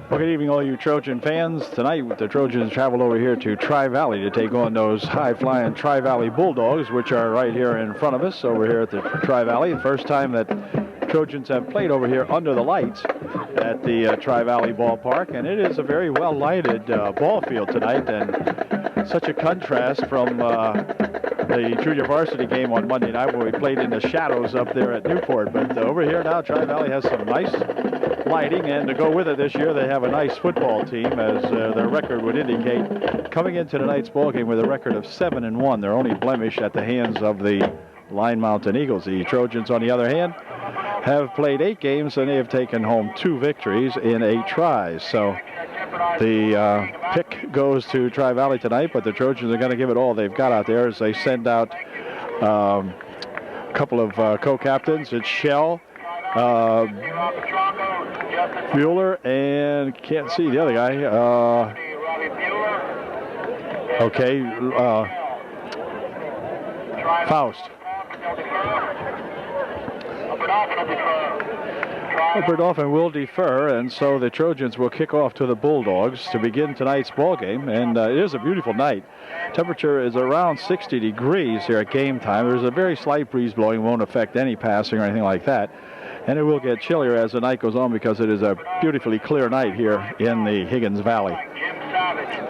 Well, good evening, all you Trojan fans. Tonight, the Trojans travel over here to Tri-Valley to take on those high-flying Tri-Valley Bulldogs, which are right here in front of us over here at the Tri-Valley. The first time that Trojans have played over here under the lights at the Tri-Valley ballpark, and it is a very well-lighted ball field tonight, and such a contrast from the junior varsity game on Monday night where we played in the shadows up there at Newport. But over here now, Tri-Valley has some nice lighting, and to go with it this year, they have a nice football team, as their record would indicate, coming into tonight's ball game with a record of 7-1. Their only blemish at the hands of the Line Mountain Eagles. The Trojans, on the other hand, have played 8 games, and they have taken home 2 victories in 8 tries. So the pick goes to Tri-Valley tonight, but the Trojans are going to give it all they've got out there as they send out a couple of co-captains. It's Shell, Bueller, and can't see the other guy. Faust. Dauphin will defer, and so the Trojans will kick off to the Bulldogs to begin tonight's ball game. And it is a beautiful night. Temperature is around 60 degrees here at game time. There's a very slight breeze blowing, won't affect any passing or anything like that. And it will get chillier as the night goes on because it is a beautifully clear night here in the Higgins Valley.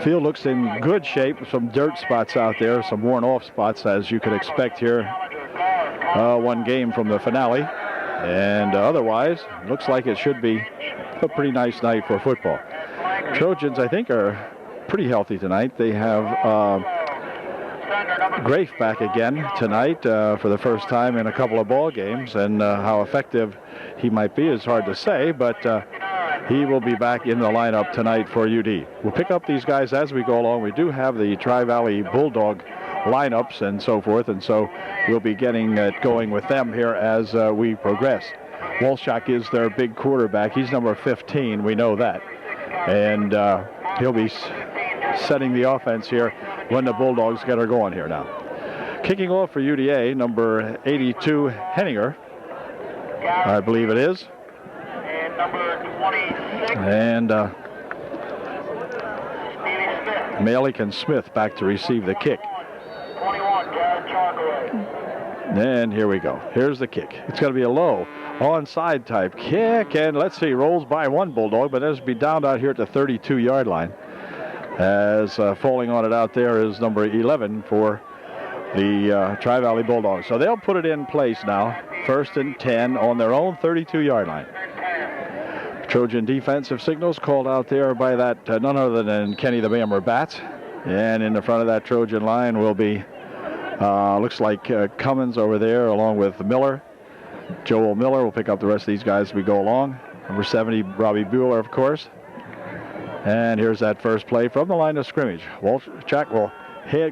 Field looks in good shape. Some dirt spots out there, some worn off spots, as you could expect here. One game from the finale. And otherwise, looks like it should be a pretty nice night for football. Trojans, I think, are pretty healthy tonight. They have Grafe back again tonight for the first time in a couple of ball games, and how effective he might be is hard to say, but he will be back in the lineup tonight for UD. We'll pick up these guys as we go along. We do have the Tri-Valley Bulldog lineups and so forth, and so we'll be getting it going with them here as we progress. Walshak is their big quarterback. He's number 15, we know that, and he'll be setting the offense here when the Bulldogs get her going here now. Kicking off for UDA, number 82, Henninger, I believe it is, and number 26, and Malik and Smith back to receive the kick. 21, Jared Charkaway. And here we go. Here's the kick. It's going to be a low onside type kick, and let's see, rolls by one Bulldog, but it'll be down out here at the 32-yard line. As falling on it out there is number 11 for the Tri-Valley Bulldogs. So they'll put it in place now. 1st and 10 on their own 32-yard line. Trojan defensive signals called out there by that none other than Kenny the Bammer Bats. And in the front of that Trojan line will be, looks like Cummins over there along with Miller. Joel Miller will pick up the rest of these guys as we go along. Number 70, Robbie Bueller, of course. And here's that first play from the line of scrimmage. Walchak will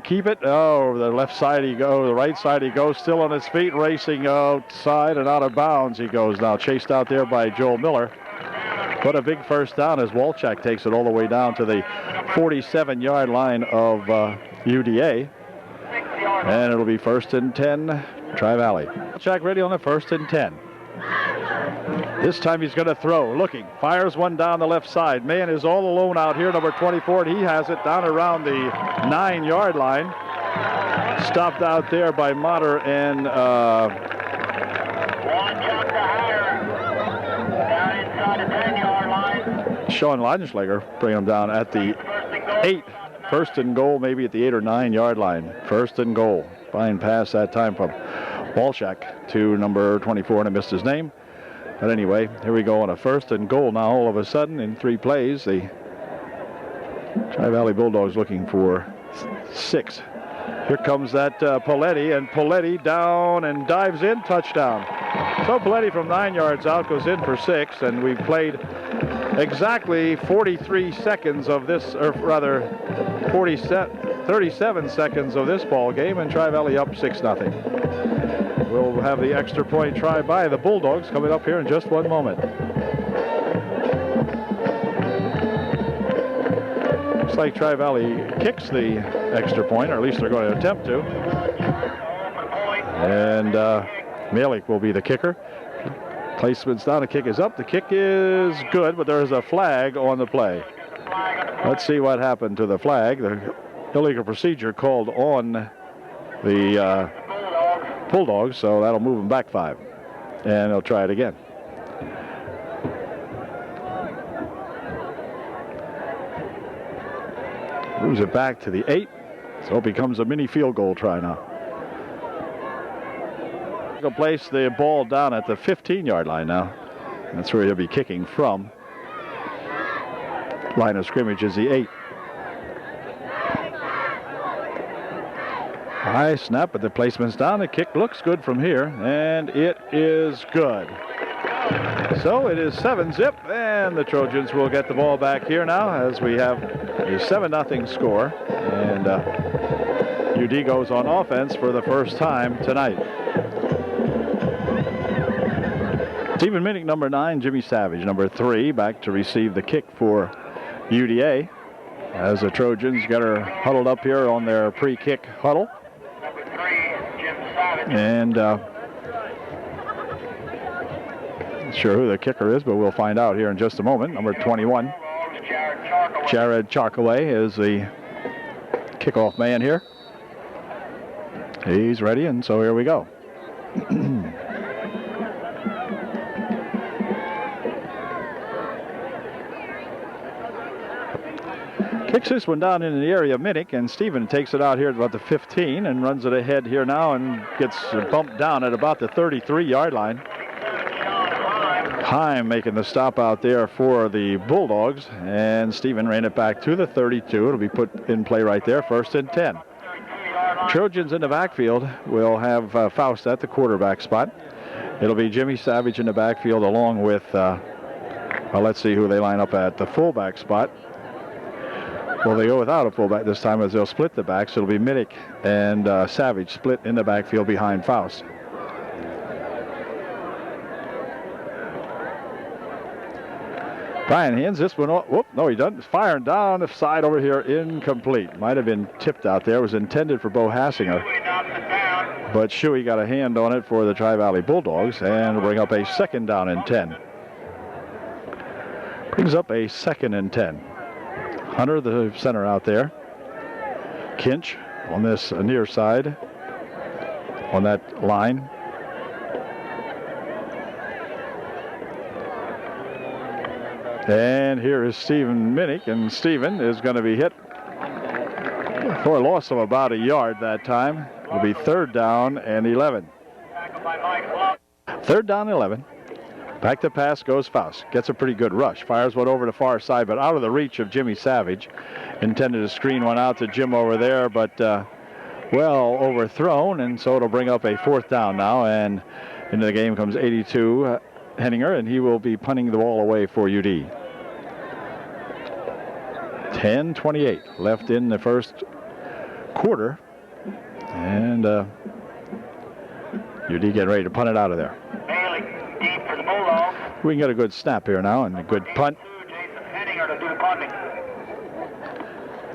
keep it. Oh, the left side he goes, the right side he goes, still on his feet, racing outside and out of bounds he goes now, chased out there by Joel Miller. But a big first down as Walchak takes it all the way down to the 47-yard line of UDA. And it'll be 1st and 10, Tri-Valley. Walchak ready on the 1st and 10. This time he's going to throw, looking, fires one down the left side. Man is all alone out here, number 24, and he has it down around the 9-yard line. Stopped out there by Motter and Sean Leidenschlager, bringing him down at the 8. 1st and goal, maybe at the 8 or 9-yard line. 1st and goal. Fine pass that time from Walchak to number 24, and I missed his name. But anyway, here we go on a 1st and goal now. All of a sudden, in 3 plays, the Tri-Valley Bulldogs looking for 6. Here comes that Paletti, and Paletti down and dives in, touchdown. So Paletti from 9 yards out goes in for 6, and we've played exactly 43 seconds of this, or rather 37 seconds of this ball game, and Tri-Valley up 6-0. We'll have the extra point try by the Bulldogs coming up here in just one moment. Looks like Tri-Valley kicks the extra point, or at least they're going to attempt to. And Malik will be the kicker. Placement's down, the kick is up. The kick is good, but there's a flag on the play. Let's see what happened to the flag. The illegal procedure called on the Bulldogs, so that'll move them back 5. And they'll try it again. Moves it back to the 8, so it becomes a mini field goal try now. He'll place the ball down at the 15-yard line now. That's where he'll be kicking from. Line of scrimmage is the 8. High snap, but the placement's down. The kick looks good from here, and it is good. So it is 7-zip, and the Trojans will get the ball back here now as we have a 7-0 score. And UD goes on offense for the first time tonight. Stephen Minnick, number 9, Jimmy Savage, number 3, back to receive the kick for UDA as the Trojans get her huddled up here on their pre-kick huddle. And not sure who the kicker is, but we'll find out here in just a moment. Number 21, Jared Charkaway, is the kickoff man here. He's ready, and so here we go. Kicks this one down in the area of Minnick, and Stephen takes it out here at about the 15 and runs it ahead here now and gets bumped down at about the 33-yard line. Heim making the stop out there for the Bulldogs, and Stephen ran it back to the 32. It'll be put in play right there, 1st and 10. Trojans in the backfield will have Faust at the quarterback spot. It'll be Jimmy Savage in the backfield along with, let's see who they line up at the fullback spot. Well, they go without a fullback this time as they'll split the backs. It'll be Minnick and Savage split in the backfield behind Faust. Brian hands this one off. Whoop, no, he doesn't. Firing down the side over here, incomplete. Might have been tipped out there. It was intended for Bo Hassinger. But Shuey got a hand on it for the Tri-Valley Bulldogs, and will bring up a 2nd down and 10. Brings up a 2nd and 10. Hunter, the center out there. Kinch on this near side on that line. And here is Stephen Minnick, and Stephen is going to be hit for a loss of about a yard that time. It'll be 3rd down and 11. 3rd down and 11. Back to pass goes Faust. Gets a pretty good rush. Fires one over the far side, but out of the reach of Jimmy Savage. Intended to screen one out to Jim over there, but well overthrown, and so it'll bring up a 4th down now. And into the game comes 82 Henninger, and he will be punting the ball away for UD. 10:28 left in the first quarter, and UD getting ready to punt it out of there. We can get a good snap here now and a good punt.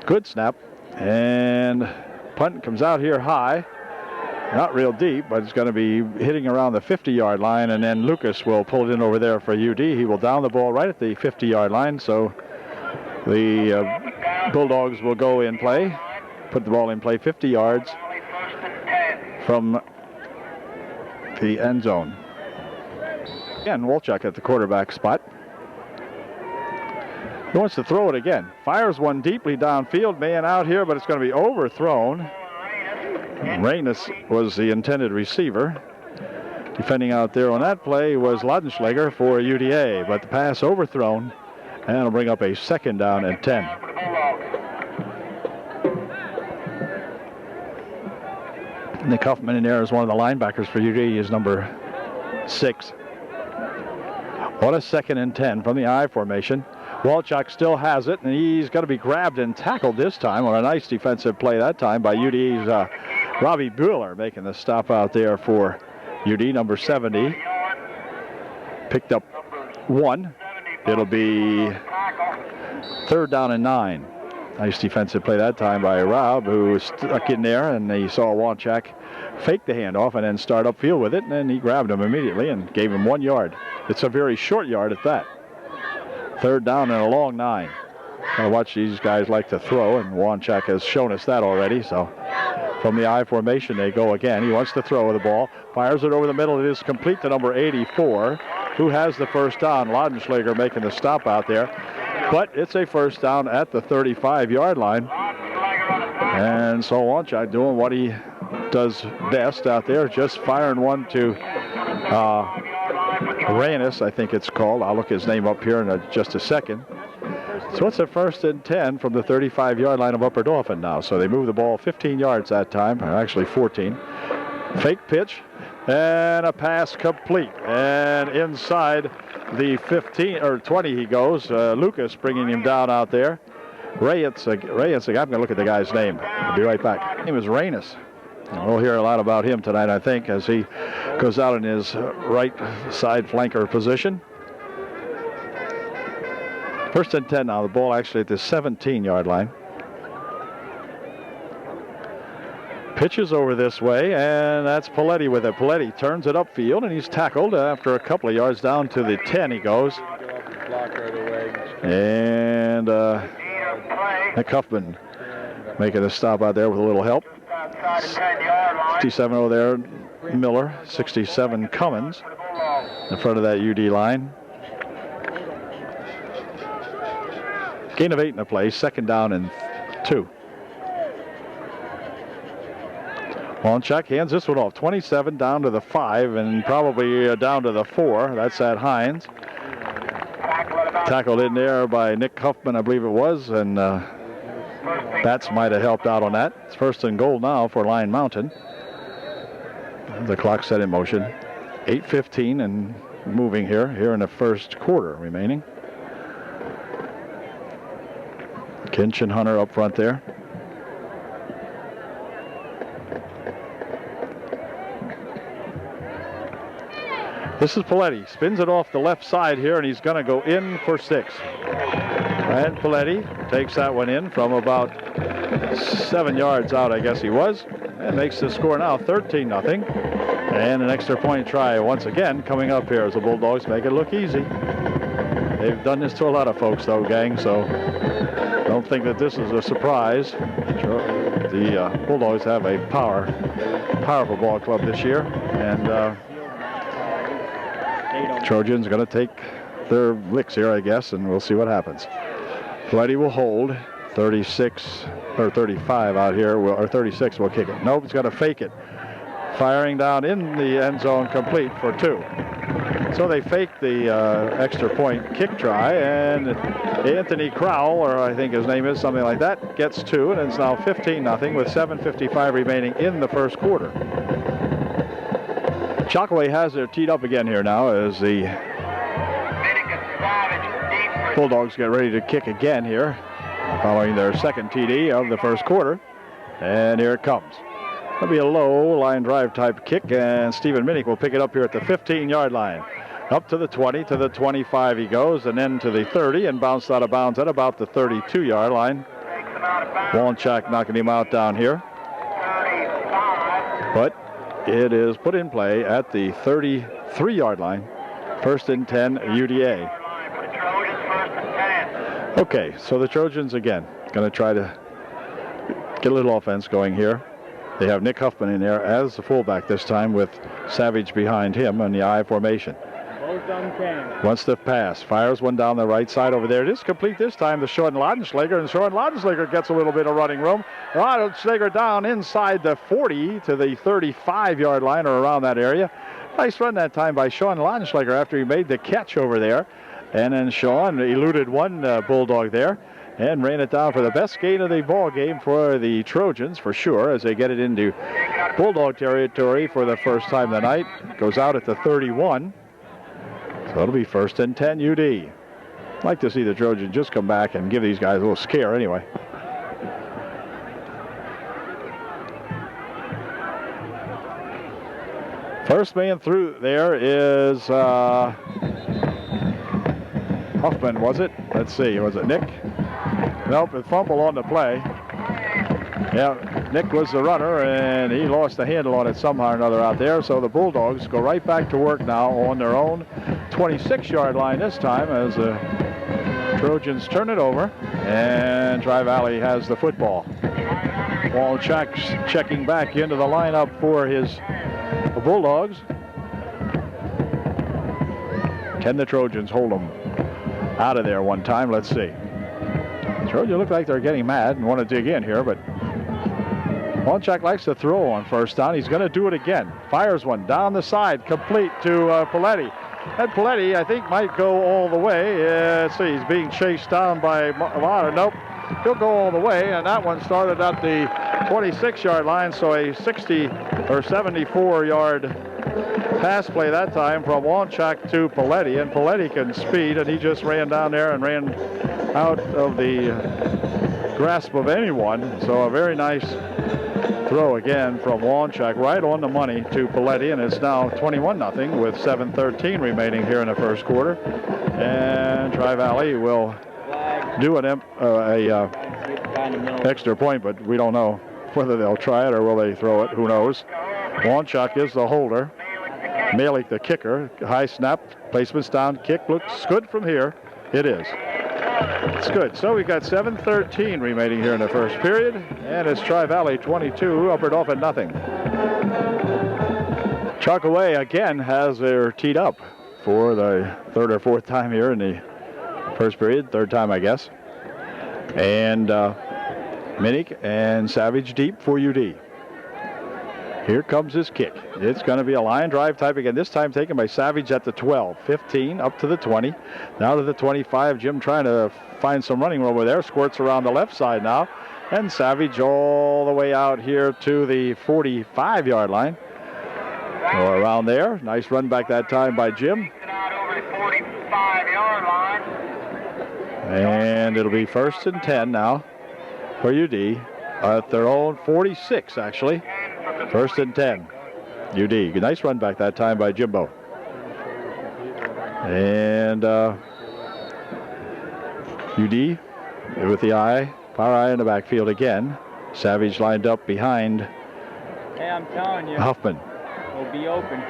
Good snap, and punt comes out here high. Not real deep, but it's going to be hitting around the 50-yard line, and then Lucas will pull it in over there for UD. He will down the ball right at the 50-yard line, so the Bulldogs will go in play, put the ball in play 50 yards from the end zone. Again, Wolchuk at the quarterback spot. He wants to throw it again. Fires one deeply downfield, man out here, but it's going to be overthrown. Reynes was the intended receiver. Defending out there on that play was Laudenschlager for UDA, but the pass overthrown, and it'll bring up a 2nd down and 10. Nick Huffman in there is one of the linebackers for UD. He is number 6. On a 2nd and 10 from the I formation. Walchuk still has it, and he's going to be grabbed and tackled this time on a nice defensive play that time by UD's Robbie Bueller, making the stop out there for UD, number 70. Picked up 1. It'll be 3rd down and 9. Nice defensive play that time by Rob, who stuck in there, and he saw Wanchak fake the handoff and then start upfield with it, and then he grabbed him immediately and gave him 1 yard. It's a very short yard at that. 3rd down and a long 9. Gotta watch these guys like to throw, and Wanchak has shown us that already. So from the I formation, they go again. He wants to throw the ball, fires it over the middle. It is complete to number 84, who has the first down. Laudenschlager making the stop out there. But it's a first down at the 35-yard line. And so Wanchak doing what he does best out there, just firing one to Reynes, I think it's called. I'll look his name up here in just a second. So it's a 1st and 10 from the 35-yard line of Upper Dauphin now. So they move the ball 15 yards that time, or actually 14. Fake pitch, and a pass complete. And inside the 15 or 20 he goes. Lucas bringing him down out there. Reyes, I'm going to look at the guy's name. I'll be right back. His name is Reynes. We'll hear a lot about him tonight, I think, as he goes out in his right side flanker position. 1st and 10 now. The ball actually at the 17-yard line. Pitches over this way, and that's Paletti with it. Paletti turns it upfield, and he's tackled after a couple of yards down to the 10 he goes. And Nick Huffman making a stop out there with a little help. 67 over there, Miller. 67 Cummins in front of that UD line. Gain of 8 in the play, 2nd down and 2. Wanchak hands this one off. 27 down to the 5 and probably down to the 4. That's at Hines. Tackled in there by Nick Huffman, I believe it was, and Bats might have helped out on that. It's 1st and goal now for Lyon Mountain. The clock set in motion. 8:15 and moving here in the 1st quarter remaining. Kinch and Hunter up front there. This is Paletti. Spins it off the left side here, and he's going to go in for 6. And Paletti takes that one in from about 7 yards out, I guess he was, and makes the score now 13-0. And an extra point try once again coming up here as the Bulldogs make it look easy. They've done this to a lot of folks, though, gang, so don't think that this is a surprise. The Bulldogs have a powerful ball club this year, and Trojans going to take their licks here, I guess, and we'll see what happens. Paletti will hold. 36 or 35 out here, or 36 will kick it. Nope, he's going to fake it. Firing down in the end zone, complete for 2. So they fake the extra point kick try, and Anthony Crowell, or I think his name is something like that, gets 2, and it's now 15-0 with 7:55 remaining in the 1st quarter. Chalkaway has it teed up again here now as the Bulldogs get ready to kick again here, following their 2nd TD of the 1st quarter. And here it comes. It'll be a low line drive type kick, and Stephen Minnick will pick it up here at the 15-yard line. Up to the 20, to the 25 he goes, and then to the 30, and bounced out of bounds at about the 32-yard line. Wanchak knocking him out down here. But it is put in play at the 33-yard line. 1st and 10, UDA. Okay, so the Trojans again going to try to get a little offense going here. They have Nick Huffman in there as the fullback this time, with Savage behind him in the I formation. Wants to pass, fires one down the right side over there. It is complete this time to Sean Laudenschlager, and Sean Laudenschlager gets a little bit of running room. Laudenschlager down inside the 40 to the 35-yard line, or around that area. Nice run that time by Sean Laudenschlager after he made the catch over there. And then Sean eluded one Bulldog there and ran it down for the best gain of the ball game for the Trojans, for sure, as they get it into Bulldog territory for the first time tonight. Goes out at the 31. So it'll be 1st and 10 UD. I'd like to see the Trojans just come back and give these guys a little scare anyway. First man through there is Huffman, was it? Let's see, was it Nick? Nope, a fumble on the play. Yeah, Nick was the runner, and he lost the handle on it somehow or another out there. So the Bulldogs go right back to work now on their own 26-yard line this time as the Trojans turn it over, and Tri-Valley has the football. Walchuk's checking back into the lineup for his Bulldogs. Can the Trojans hold them out of there one time? Let's see. Trojans look like they're getting mad and want to dig in here, but Walchuk likes to throw on first down. He's going to do it again. Fires one down the side, complete to Paletti. And Paletti, I think, might go all the way. Let's see, he's being chased down by Mata. Nope, he'll go all the way, and that one started at the 26-yard line, so a 60 or 74-yard pass play that time from Walchuk to Paletti, and Paletti can speed, and he just ran down there and ran out of the grasp of anyone. So a very nice throw again from Walchuk, right on the money to Paletti, and it's now 21-0 with 7:13 remaining here in the first quarter. And Tri-Valley will do an extra point, but we don't know whether they'll try it or will they throw it. Who knows? Walchuk is the holder. Malik the kicker. High snap, placement's down, kick looks good from here. It is. It's good. So we've got 7:13 remaining here in the first period, and it's Tri-Valley 22, Upper Dauphin 0. Chalkaway again has their teed up for the third or fourth time here in the first period. Third time, I guess. And Minnick and Savage deep for UD. Here comes his kick. It's going to be a line drive type again, this time taken by Savage at the 12. 15 up to the 20. Now to the 25. Jim trying to find some running room over there. Squirts around the left side now. And Savage all the way out here to the 45-yard line. Or around there. Nice run back that time by Jim. And it'll be 1st and 10 now for UD at their own 46, actually. 1st and 10. UD. Nice run back that time by Jimbo. And UD with the power eye in the backfield again. Savage lined up behind. Hey, I'm telling you. Huffman. We'll be open.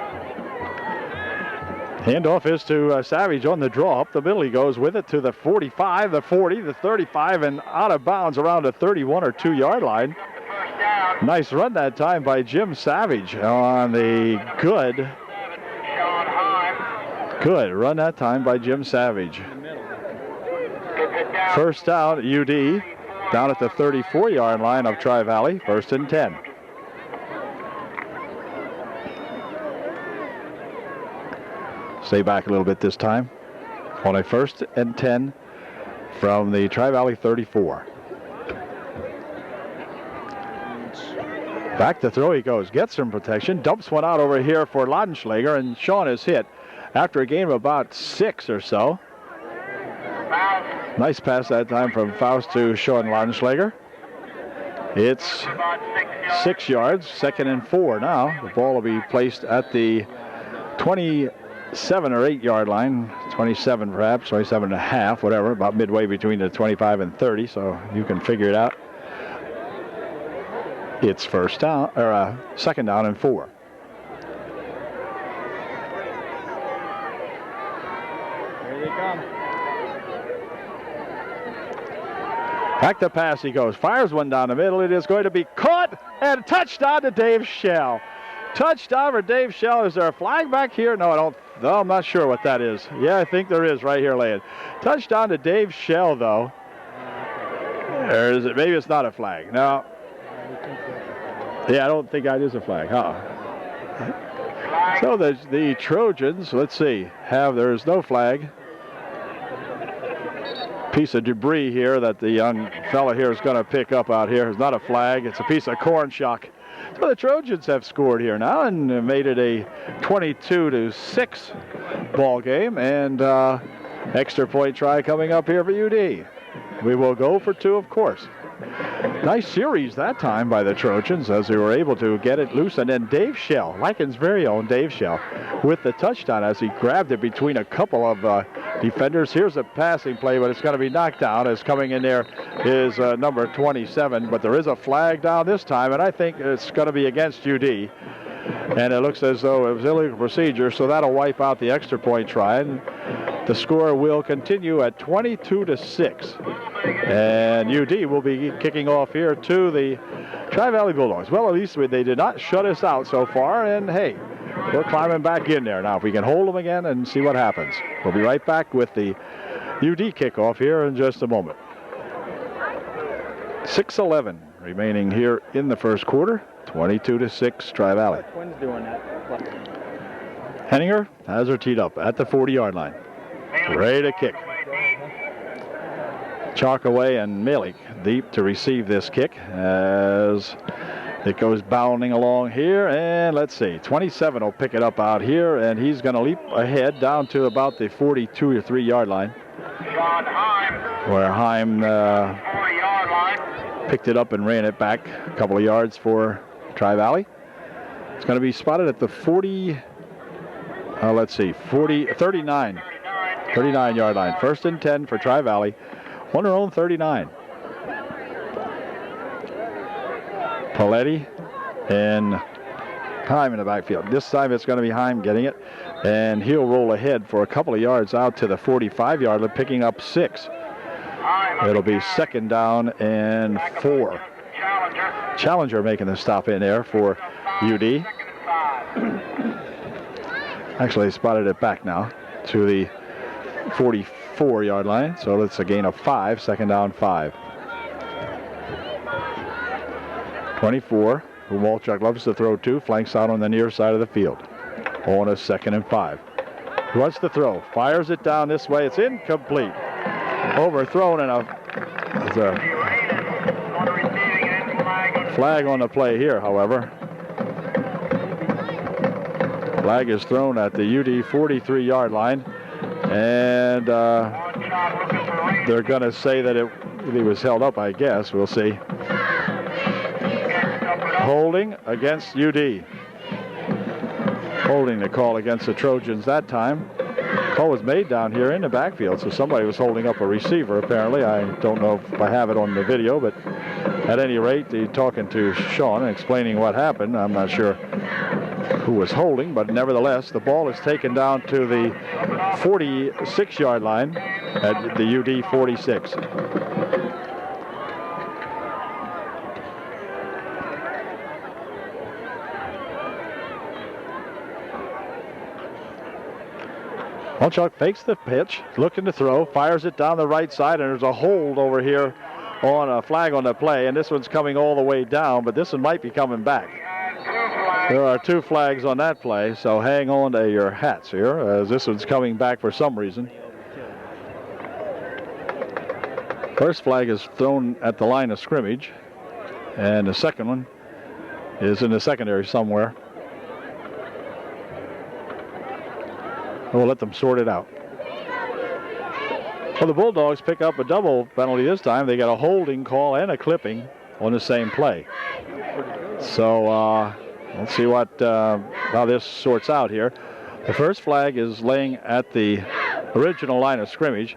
Handoff is to Savage on the draw. Up the middle he goes with it to the 45, the 40, the 35, and out of bounds around the 31 or 2-yard line. Nice run that time by Jim Savage on the good run that time by Jim Savage. First down, UD, down at the 34-yard line of Tri-Valley, 1st and 10. Stay back a little bit this time on a 1st and 10 from the Tri-Valley 34. Back to throw he goes, gets some protection, dumps one out over here for Laudenschlager, and Sean is hit after a gain of about 6 or so. Nice pass that time from Faust to Sean Laudenschlager. It's 6 yards, 2nd and 4 now. The ball will be placed at the 27 or 8-yard line, 27 perhaps, 27 and a half, whatever, about midway between the 25 and 30, so you can figure it out. It's 2nd down and 4. Here they come. Back to pass he goes. Fires one down the middle. It is going to be caught, and a touchdown to Dave Shell. Touchdown for Dave Shell. Is there a flag back here? No, I'm not sure what that is. Yeah, I think there is right here laying. Touchdown to Dave Shell, though. Or is it? Maybe it's not a flag. No. Yeah, I don't think that is a flag, huh? So the Trojans, let's see, there's no flag. Piece of debris here that the young fella here is going to pick up out here. It's not a flag, it's a piece of corn shock. So the Trojans have scored here now and made it a 22-6 ball game, and extra point try coming up here for UD. We will go for 2, of course. Nice series that time by the Trojans as they were able to get it loose. And then Dave Shell, Lycan's very own Dave Shell, with the touchdown as he grabbed it between a couple of defenders. Here's a passing play, but it's going to be knocked down. As coming in there is number 27, but there is a flag down this time, and I think it's going to be against UD. And it looks as though it was illegal procedure, so that'll wipe out the extra point try. And the score will continue at 22-6. And UD will be kicking off here to the Tri-Valley Bulldogs. Well, at least they did not shut us out so far, and hey, we're climbing back in there now. If we can hold them again and see what happens. We'll be right back with the UD kickoff here in just a moment. 6:11 remaining here in the first quarter. 22-6 Tri-Valley. Twins doing that. Henninger has her teed up at the 40-yard line. Ready to kick. Chalk away and Malik deep to receive this kick as it goes bounding along here. And let's see, 27 will pick it up out here, and he's going to leap ahead down to about the 42 or 3-yard line. Where Heim picked it up and ran it back a couple of yards for Tri-Valley. It's going to be spotted at the 39-yard line. First and 10 for Tri-Valley. On their own 39. Paletti and Heim in the backfield. This time it's going to be Heim getting it, and he'll roll ahead for a couple of yards out to the 45-yard line, picking up 6. It'll be second down and 4. Challenger making the stop in there for UD. Actually, they spotted it back now to the 44-yard line, so it's a gain of 5, second down 5. 24, who Walchuk loves to throw to, flanks out on the near side of the field. On a second and 5. He wants to throw, fires it down this way, it's incomplete. Overthrown, and a flag on the play here, however. Flag is thrown at the UD 43-yard line, and they're going to say that he was held up, I guess. We'll see. Holding against UD. Holding the call against the Trojans that time. Call was made down here in the backfield, so somebody was holding up a receiver, apparently. I don't know if I have it on the video, but at any rate, talking to Sean and explaining what happened. I'm not sure who was holding, but nevertheless, the ball is taken down to the 46-yard line at the UD 46. Walchuk fakes the pitch, looking to throw, fires it down the right side, and there's a hold over here on a flag on the play, and this one's coming all the way down, but this one might be coming back. There are 2 flags on that play, so hang on to your hats here, as this one's coming back for some reason. First flag is thrown at the line of scrimmage, and the second one is in the secondary somewhere. We'll let them sort it out. Well, the Bulldogs pick up a double penalty this time. They got a holding call and a clipping on the same play. So let's see how this sorts out here. The first flag is laying at the original line of scrimmage,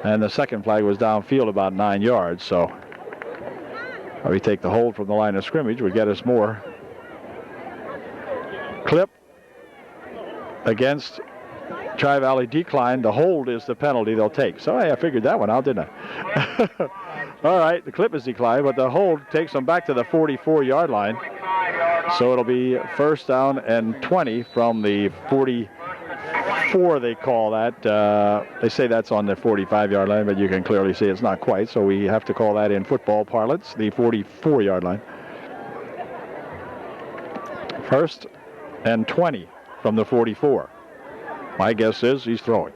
and the second flag was downfield about 9 yards. So we take the hold from the line of scrimmage would get us more. Clip against Tri-Valley decline. The hold is the penalty they'll take. So hey, I figured that one out, didn't I? All right, the clip is declined, but the hold takes them back to the 44-yard line. So it'll be first down and 20 from the 44, they call that. They say that's on the 45-yard line, but you can clearly see it's not quite. So we have to call that in football parlance, the 44-yard line. First and 20 from the 44. My guess is he's throwing.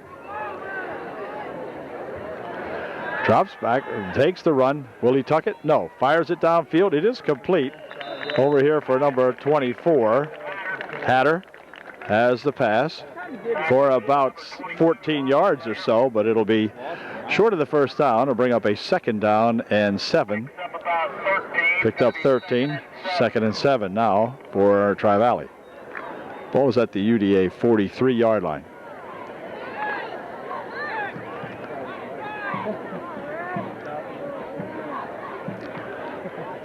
Drops back, takes the run. Will he tuck it? No. Fires it downfield. It is complete. Over here for number 24. Hatter has the pass for about 14 yards or so, but it'll be short of the first down. It'll bring up a second down and 7. Picked up 13. Second and 7 now for Tri-Valley. Ball is at the UDA 43-yard line.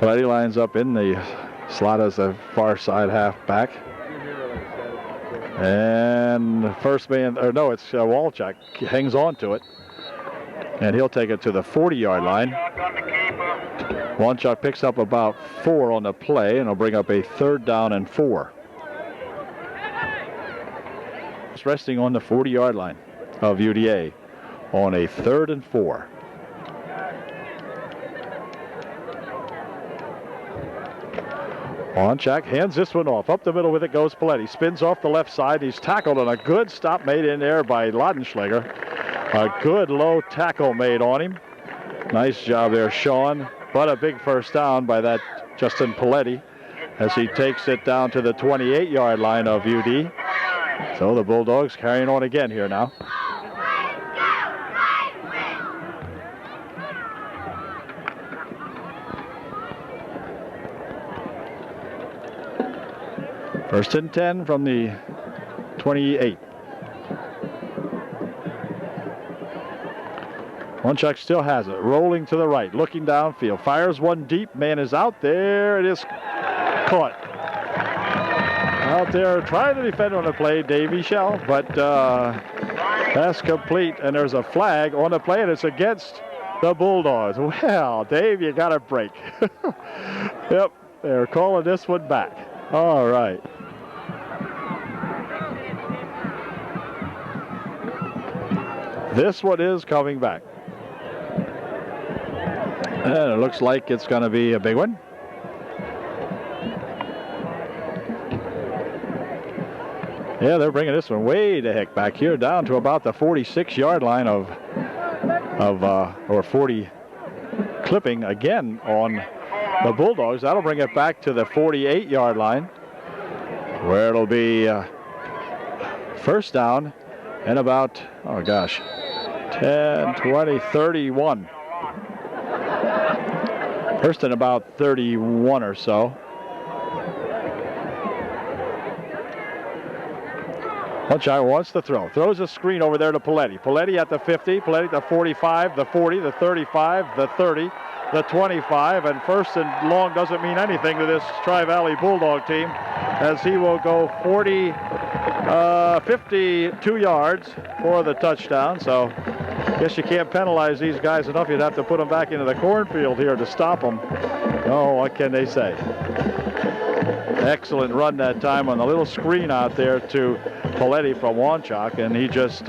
Paletti lines up in the slot as a far side halfback. And first man, or no, it's Walchuk hangs on to it. And he'll take it to the 40-yard line. Walchuk picks up about 4 on the play, and he'll bring up a 3rd down and 4. It's resting on the 40-yard line of UDA on a 3rd and 4. Walchuk hands this one off. Up the middle with it goes Paletti. Spins off the left side. He's tackled on a good stop made in there by Laudenschläger. A good low tackle made on him. Nice job there, Sean. But a big first down by that Justin Paletti as he takes it down to the 28-yard line of UD. So the Bulldogs carrying on again here now. First and 10 from the 28. Walchuk still has it, rolling to the right, looking downfield, fires one deep, man is out there, it is caught. Out there trying to defend on the play, Davey Shell, but pass complete, and there's a flag on the play, and it's against the Bulldogs. Well, Dave, you got a break. Yep, they're calling this one back. All right. This one is coming back. And it looks like it's going to be a big one. Yeah, they're bringing this one way the heck back here, down to about the 46-yard line or 40 clipping again on the Bulldogs. That'll bring it back to the 48-yard line, where it'll be first down and about, oh gosh, 10, 20, 31. First and about 31 or so. Walchuk wants to throw. Throws a screen over there to Paletti. Paletti at the 50, Paletti at the 45, the 40, the 35, the 30, the 25, and first and long doesn't mean anything to this Tri-Valley Bulldog team, as he will go 52 yards for the touchdown. So I guess you can't penalize these guys enough. You'd have to put them back into the cornfield here to stop them. Oh, what can they say? Excellent run that time on the little screen out there to Paletti from Walchuk, and he just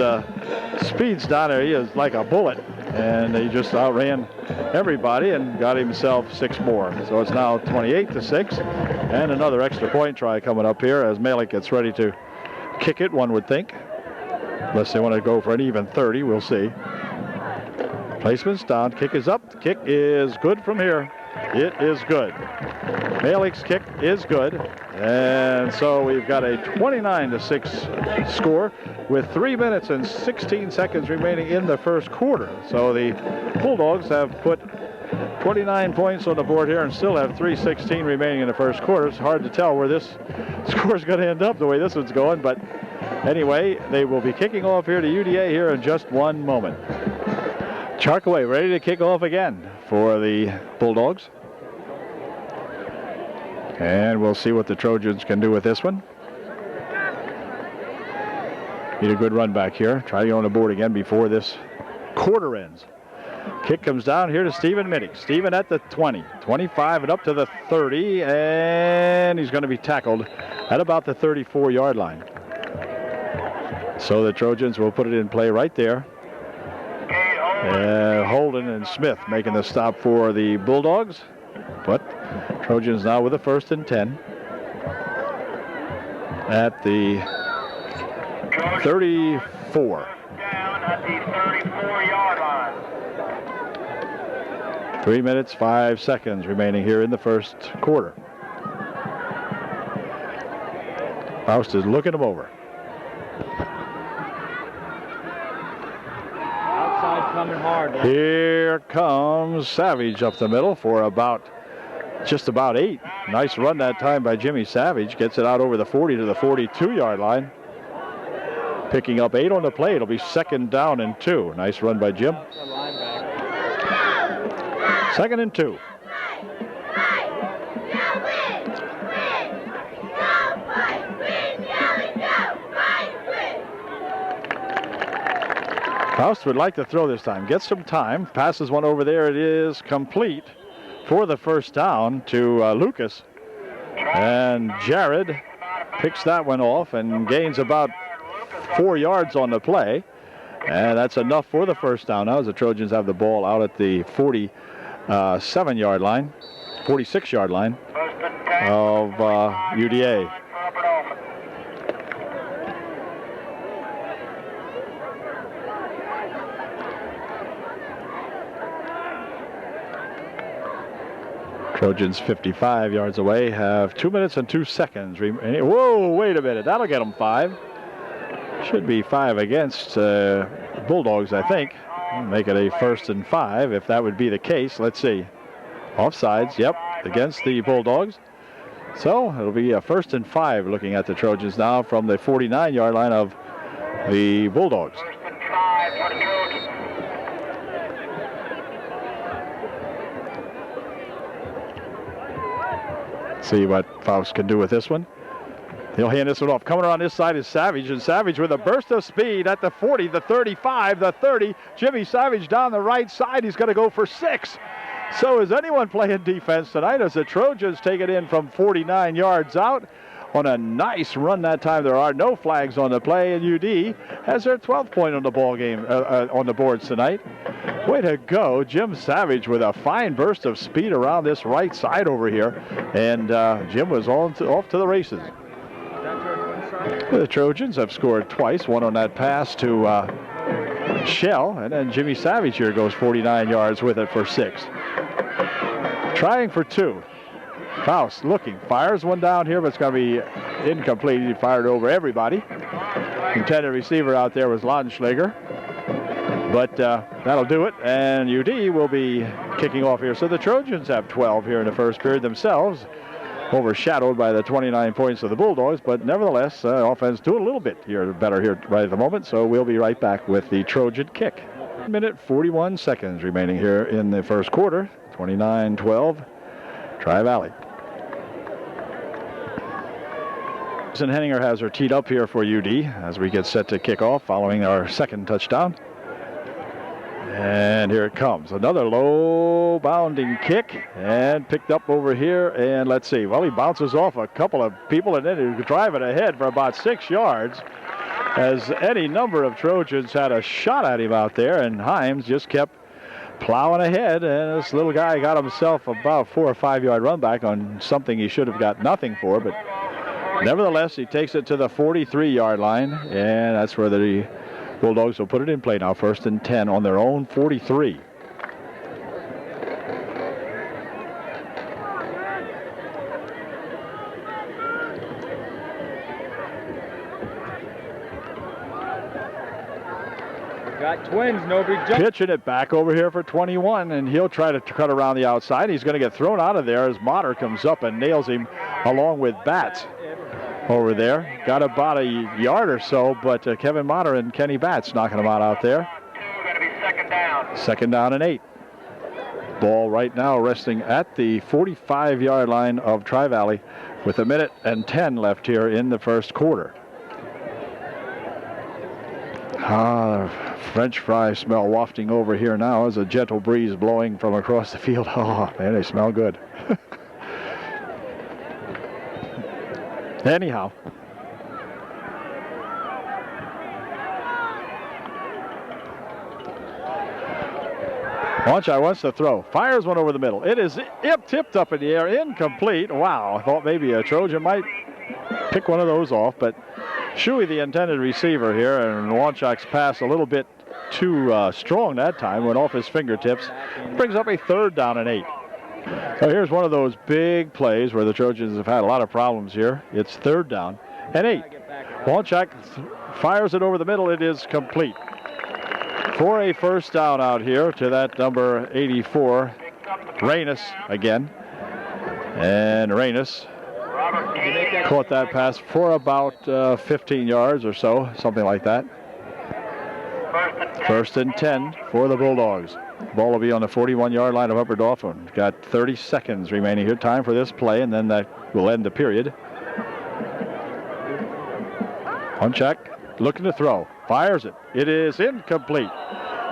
speeds down there. He is like a bullet, and he just outran everybody and got himself 6 more. So it's now 28-6, and another extra point try coming up here as Malik gets ready to kick it, one would think, unless they want to go for an even 30. We'll see. Placement's down, kick is up, the kick is good from here. It is good. Malik's kick is good, and so we've got a 29-6 score with 3 minutes and 16 seconds remaining in the first quarter. So the Bulldogs have put 29 points on the board here and still have 3:16 remaining in the first quarter. It's hard to tell where this score is going to end up the way this one's going, but anyway, they will be kicking off here to UDA here in just one moment. Charkaway ready to kick off again for the Bulldogs. And we'll see what the Trojans can do with this one. Need a good run back here. Try to get on the board again before this quarter ends. Kick comes down here to Stephen Minnick. Stephen at the 20, 25 and up to the 30, and he's going to be tackled at about the 34-yard line. So the Trojans will put it in play right there. Holden and Smith making the stop for the Bulldogs, but Trojans now with a 1st and 10 at the 34. Down at the 34-yard line. 3 minutes, 5 seconds remaining here in the first quarter. Faust is looking them over. Coming hard. Here comes Savage up the middle for just about 8. Nice run that time by Jimmy Savage. Gets it out over the 40 to the 42-yard line. Picking up 8 on the play. It'll be 2nd down and 2. Nice run by Jim. 2nd and 2. Faust would like to throw this time. Get some time. Passes one over there. It is complete for the first down to Lucas. And Jared picks that one off and gains about 4 yards on the play. And that's enough for the first down now as the Trojans have the ball out at the 47-yard line, 46-yard line of UDA. Trojans 55 yards away, have 2 minutes and 2 seconds remaining. Whoa, wait a minute. That'll get them 5. Should be 5 against Bulldogs, I think. Make it a 1st and 5 if that would be the case. Let's see. Offsides, yep, against the Bulldogs. So it'll be a 1st and 5 looking at the Trojans now from the 49-yard line of the Bulldogs. See what Faust can do with this one. He'll hand this one off. Coming around this side is Savage, and Savage with a burst of speed at the 40, the 35, the 30. Jimmy Savage down the right side. He's going to go for 6. So is anyone playing defense tonight as the Trojans take it in from 49 yards out on a nice run that time. There are no flags on the play, and UD has their 12th point on the ball game on the boards tonight. Way to go, Jim Savage with a fine burst of speed around this right side over here, and Jim was off to the races. The Trojans have scored twice, one on that pass to Shell, and then Jimmy Savage here goes 49 yards with it for 6. Trying for 2. Faust looking, fires one down here, but it's going to be incomplete. He fired over everybody. Intended receiver out there was Laudenschlager. But that'll do it, and UD will be kicking off here. So the Trojans have 12 here in the first period themselves, overshadowed by the 29 points of the Bulldogs, but nevertheless, offense doing a little bit here better here right at the moment, so we'll be right back with the Trojan kick. 1 minute, 41 seconds remaining here in the first quarter, 29-12, Tri-Valley. Henninger has her teed up here for UD as we get set to kick off following our second touchdown. And here it comes. Another low bounding kick and picked up over here. And let's see. Well, he bounces off a couple of people and then he's driving ahead for about 6 yards as any number of Trojans had a shot at him out there. And Himes just kept plowing ahead. And this little guy got himself about 4 or 5 yard run back on something he should have got nothing for. But nevertheless, he takes it to the 43-yard line. And that's where the Bulldogs will put it in play now, 1st and 10 on their own 43. Got twins, nobody jump. Pitching it back over here for 21, and he'll try to cut around the outside. He's going to get thrown out of there as Motter comes up and nails him along with Batts. Over there, got about a yard or so, but Kevin Motter and Kenny Batts knocking him out there. Going to be 2nd down. 2nd down and 8. Ball right now resting at the 45-yard line of Tri-Valley with 1 minute and 10 left here in the first quarter. French fry smell wafting over here now as a gentle breeze blowing from across the field. Oh, man, they smell good. Anyhow, Wanchai wants to throw. Fires one over the middle. It is tipped up in the air. Incomplete. Wow. I thought maybe a Trojan might pick one of those off, but Shuey, the intended receiver here, and Wanchai's pass a little bit too strong that time. Went off his fingertips. Brings up a 3rd down and 8. So here's one of those big plays where the Trojans have had a lot of problems here. It's 3rd down and 8. Wanchai fires it over the middle. It is complete. For a 1st down out here to that number 84, Reynes again. And Reynes caught that pass for about 15 yards or so, something like that. 1st and 10 for the Bulldogs. Ball will be on the 41-yard line of Upper Dauphin. Got 30 seconds remaining here. Time for this play, and then that will end the period. Hunchak looking to throw. Fires it. It is incomplete.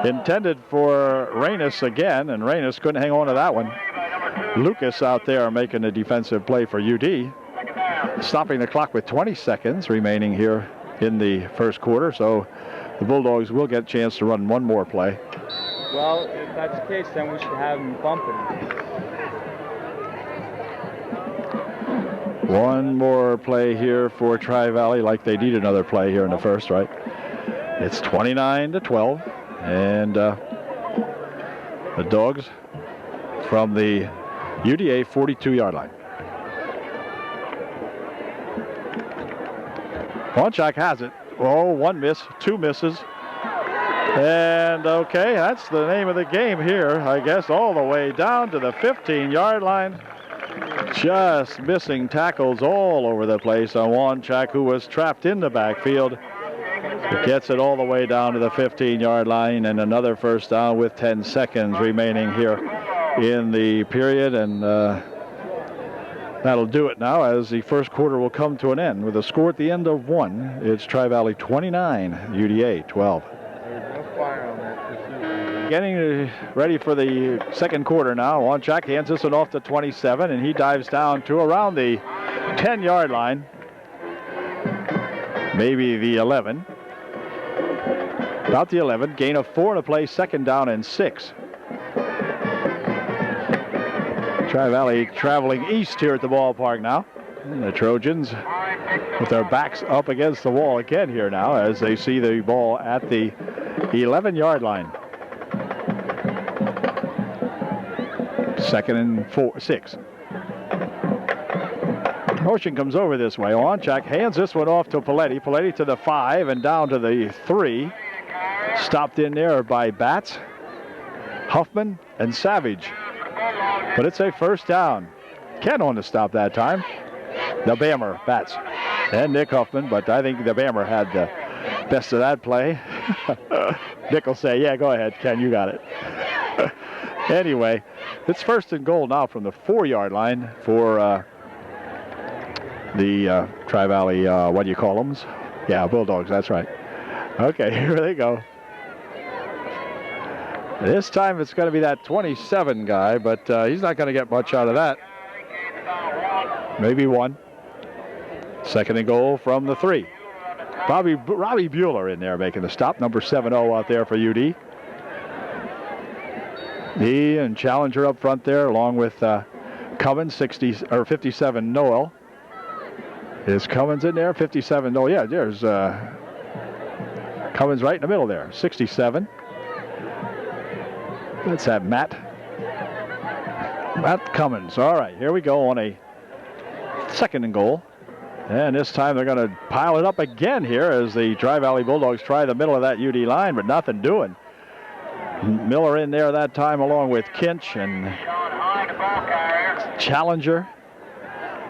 Intended for Reynes again, and Reynes couldn't hang on to that one. Lucas out there making a defensive play for UD. Stopping the clock with 20 seconds remaining here in the first quarter, so the Bulldogs will get a chance to run one more play. Well, if that's the case, then we should have them bumping. One more play here for Tri-Valley, like they need another play here in the first, right? It's 29-12, and the Dogs from the UDA 42-yard line. Wanchak has it. Oh, one miss, two misses. And okay, that's the name of the game here, I guess, all the way down to the 15-yard line. Just missing tackles all over the place on Wanchak, who was trapped in the backfield. It gets it all the way down to the 15-yard line, and another first down with 10 seconds remaining here in the period. And that'll do it now, as the first quarter will come to an end with a score at the end of 1. It's Tri-Valley 29, UDA 12. Getting ready for the second quarter now. Wanchak hands this one off to 27, and he dives down to around the 10-yard line, maybe the 11. About the 11. Gain of 4 to play, second down and 6. Tri-Valley traveling east here at the ballpark now. And the Trojans with their backs up against the wall again here now, as they see the ball at the 11-yard line. Second and 6. Motion comes over this way. Wanchak hands this one off to Paletti. Paletti to the 5 and down to the 3. Stopped in there by Batts, Huffman, and Savage. But it's a first down. Ken on to stop that time. The Bammer, Batts, and Nick Huffman, but I think the Bammer had the best of that play. Nick will say, yeah, go ahead, Ken, you got it. Anyway, it's first and goal now from the 4-yard line for the Tri-Valley, what do you call them? Yeah, Bulldogs, that's right. Okay, here they go. This time it's going to be that 27 guy, but he's not going to get much out of that. Maybe 1. Second and goal from the 3. Robbie Bueller in there making the stop. Number 70 out there for UD. He and Challenger up front there, along with Cummins, 57 Noel. Is Cummins in there? 57 Noel. Yeah, there's Cummins right in the middle there. 67. Let's have Matt Cummins. All right, here we go on a second and goal. And this time they're going to pile it up again here as the Tri-Valley Bulldogs try the middle of that UD line, but nothing doing. Miller in there that time along with Kinch and Challenger.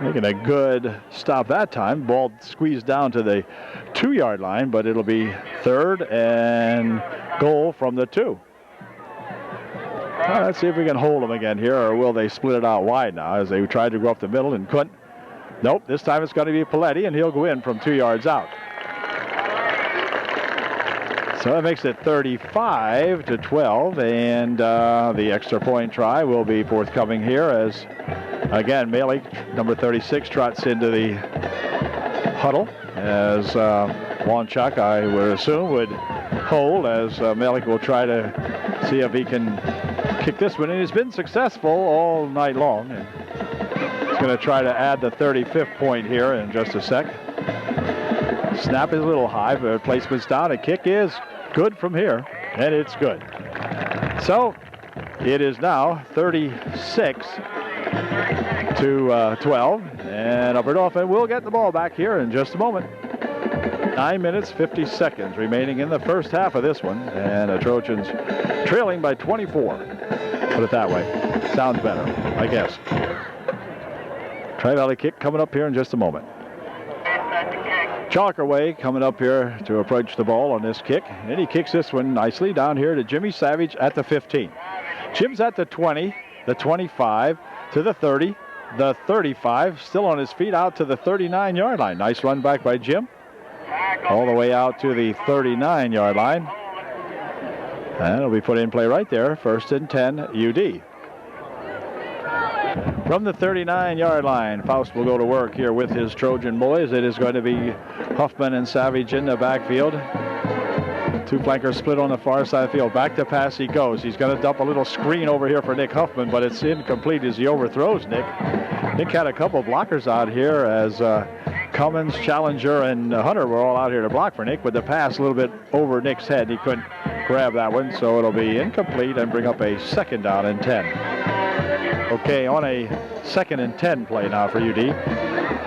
Making a good stop that time. Ball squeezed down to the 2-yard line, but it'll be third and goal from the 2. Let's see if we can hold them again here, or will they split it out wide now as they tried to go up the middle and couldn't. Nope, this time it's going to be Paletti, and he'll go in from 2 yards out. So that makes it 35-12, and the extra point try will be forthcoming here as, again, Malik, number 36, trots into the huddle as Wanchak, I would assume, would hold as Malik will try to see if he can kick this one, and he's been successful all night long. And he's going to try to add the 35th point here in just a sec. Snap is a little high, but placement's down. A kick is good from here, and it's good. So it is now 36-12, and Upper Dauphin will get the ball back here in just a moment. 9 minutes, 50 seconds remaining in the first half of this one, and the Trojans trailing by 24. Put it that way. Sounds better, I guess. Tri-Valley kick coming up here in just a moment. Chalkerway coming up here to approach the ball on this kick. And he kicks this one nicely down here to Jimmy Savage at the 15. Jim's at the 20, the 25, to the 30, the 35, still on his feet out to the 39-yard line. Nice run back by Jim. all the way out to the 39-yard line. And it'll be put in play right there. 1st and 10, UD. From the 39-yard line, Faust will go to work here with his Trojan boys. It is going to be Huffman and Savage in the backfield. Two flankers split on the far side of the field. Back to pass he goes. He's going to dump a little screen over here for Nick Huffman, but it's incomplete as he overthrows Nick. Nick had a couple blockers out here as Cummins, Challenger, and Hunter were all out here to block for Nick, but the pass a little bit over Nick's head. He couldn't grab that one, so it'll be incomplete and bring up a 2nd down and 10. Okay, on a 2nd and 10 play now for UD.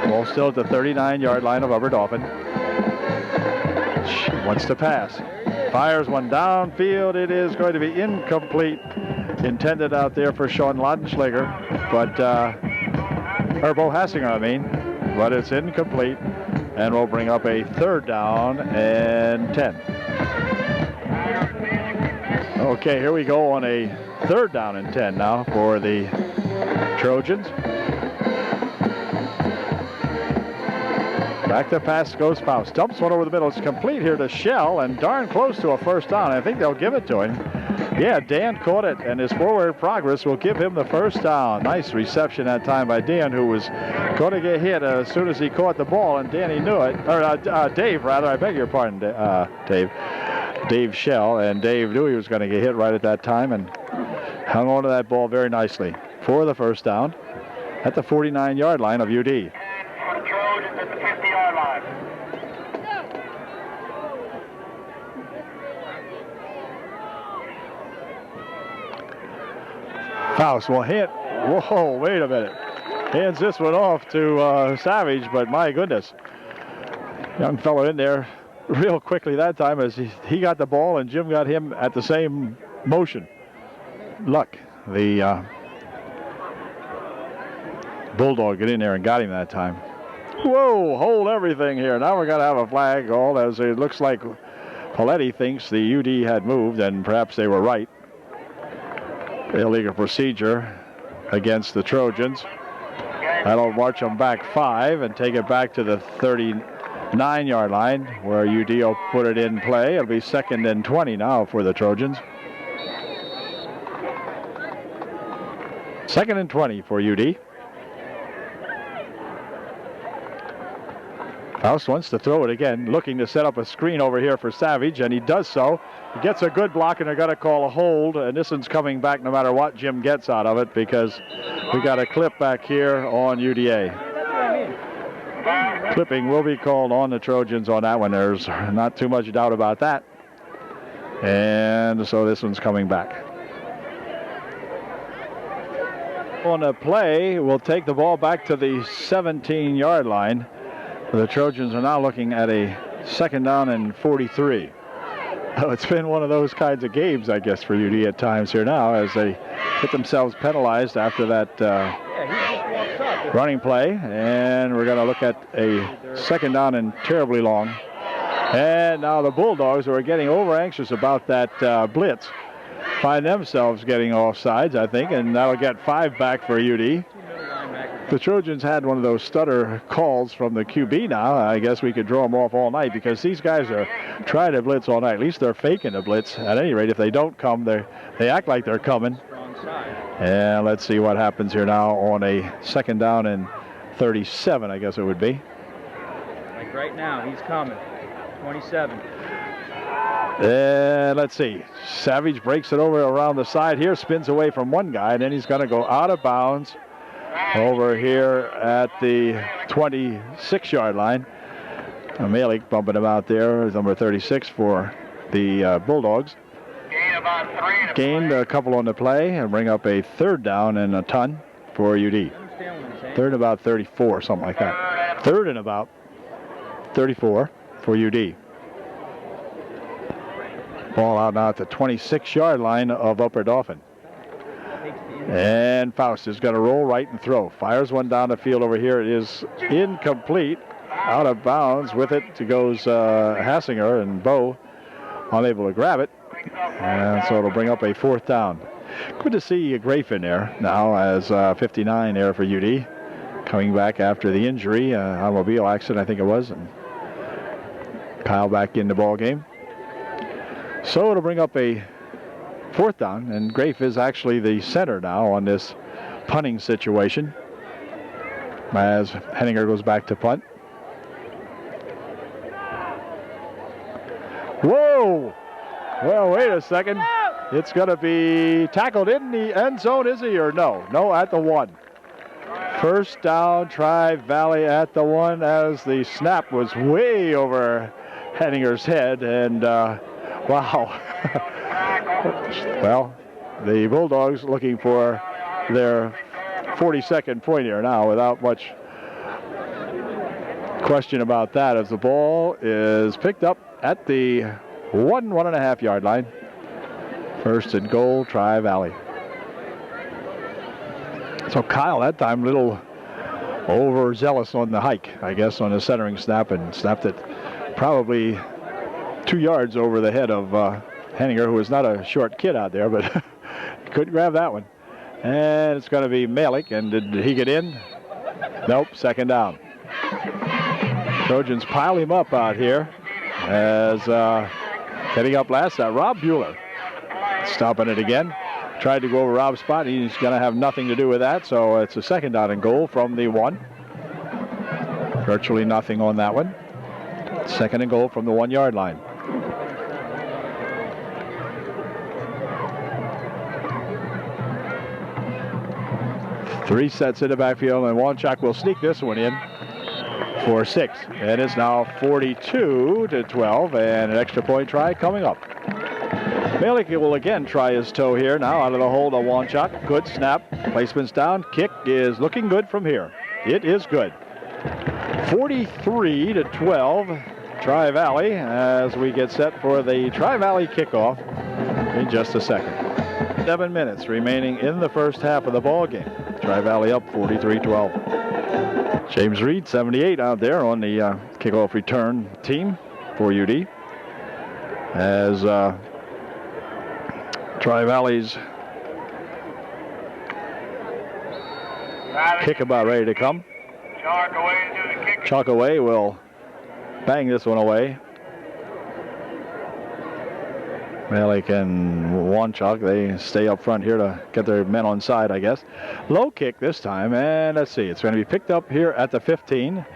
Ball still at the 39-yard line of Upper Dauphin. Wants to pass. Fires one downfield. It is going to be incomplete. Intended out there for Sean Laudenschläger, but or Bo Hassinger, I mean. But it's incomplete, and we'll bring up a 3rd down and 10. Okay, here we go on a 3rd down and 10 now for the Trojans. Back to pass goes Faust. Dumps one over the middle. It's complete here to Shell, and darn close to a 1st down. I think they'll give it to him. Yeah, Dan caught it, and his forward progress will give him the 1st down. Nice reception that time by Dan, who was going to get hit as soon as he caught the ball, and Danny knew it. Or Dave, rather. I beg your pardon, Dave. Dave Shell, and Dave knew he was going to get hit right at that time and hung on to that ball very nicely for the 1st down at the 49-yard line of UD. Trojans at the 50-yard line. Faust will hit. Whoa, wait a minute. Hands this one off to Savage, but my goodness. Young fellow in there real quickly that time as he got the ball and Jim got him at the same motion. Luck. The Bulldog get in there and got him that time. Whoa, hold everything here. Now we're going to have a flag called as it looks like Paletti thinks the UD had moved, and perhaps they were right. Illegal procedure against the Trojans. That'll march them back 5 and take it back to the 39-yard line where UD will put it in play. It'll be 2nd and 20 now for the Trojans. 2nd and 20 for UD. Faust wants to throw it again, looking to set up a screen over here for Savage, and he does so. He gets a good block, and they're going to call a hold, and this one's coming back no matter what Jim gets out of it because we got a clip back here on UDA. Clipping will be called on the Trojans on that one. There's not too much doubt about that. And so this one's coming back. On the play, we'll take the ball back to the 17-yard line. The Trojans are now looking at a 2nd down and 43. Oh, it's been one of those kinds of games, I guess, for UD at times here now as they get themselves penalized after that running play. And we're going to look at a 2nd down and terribly long. And now the Bulldogs, who are getting over anxious about that blitz, find themselves getting offsides, I think, and that'll get 5 back for UD. The Trojans had one of those stutter calls from the QB now. I guess we could draw them off all night because these guys are trying to blitz all night. At least they're faking the blitz. At any rate, if they don't come, they act like they're coming. And let's see what happens here now on a 2nd down and 37, I guess it would be. Like right now, he's coming. 27. And let's see. Savage breaks it over around the side here, spins away from one guy, and then he's going to go out of bounds over here at the 26-yard line. Malik bumping him out there, number 36 for the Bulldogs. Gained a couple on the play and bring up a 3rd down and a ton for UD. 3rd about 34, something like that. 3rd and about 34 for UD. Ball out now at the 26-yard line of Upper Dauphin. And Faust is going to roll right and throw. Fires one down the field over here. It is incomplete. Out of bounds with it goes Hassinger, and Bo unable to grab it. And so it'll bring up a 4th down. Good to see Grafin there now as 59 there for UD. Coming back after the injury, automobile accident I think it was. Kyle back in the ball game. So it'll bring up a 4th down, and Grafe is actually the center now on this punting situation as Henninger goes back to punt. Whoa! Well, wait a second. It's going to be tackled in the end zone, is he, or no? No, at the 1. First down, Tri-Valley at the 1 as the snap was way over Henninger's head, and wow. Well, the Bulldogs looking for their 42nd point here now without much question about that, as the ball is picked up at the 1.5 yard line. 1st and goal, Tri-Valley. So Kyle that time a little overzealous on the hike, I guess, on the centering snap, and snapped it probably 2 yards over the head of Henninger, who was not a short kid out there, but couldn't grab that one. And it's going to be Malik, and did he get in? Nope, 2nd down. Trojans pile him up out here as heading up last time. Rob Bueller stopping it again. Tried to go over Rob's spot. He's going to have nothing to do with that, so it's a 2nd down and goal from the 1. Virtually nothing on that one. 2nd and goal from the 1 yard line. Three sets in the backfield, and Wanchuk will sneak this one in for 6. And it's now 42-12, and an extra point try coming up. Malik will again try his toe here now out of the hold of Wanchuk. Good snap. Placement's down. Kick is looking good from here. It is good. 43-12, Tri-Valley, as we get set for the Tri-Valley kickoff in just a second. 7 minutes remaining in the first half of the ball game. Tri-Valley up 43-12. James Reed, 78 out there on the kickoff return team for UD. As Tri-Valley's kick about ready to come. Chalkaway will bang this one away. Malik and Wanchuk, they stay up front here to get their men on side, I guess. Low kick this time, and let's see, it's going to be picked up here at the 15.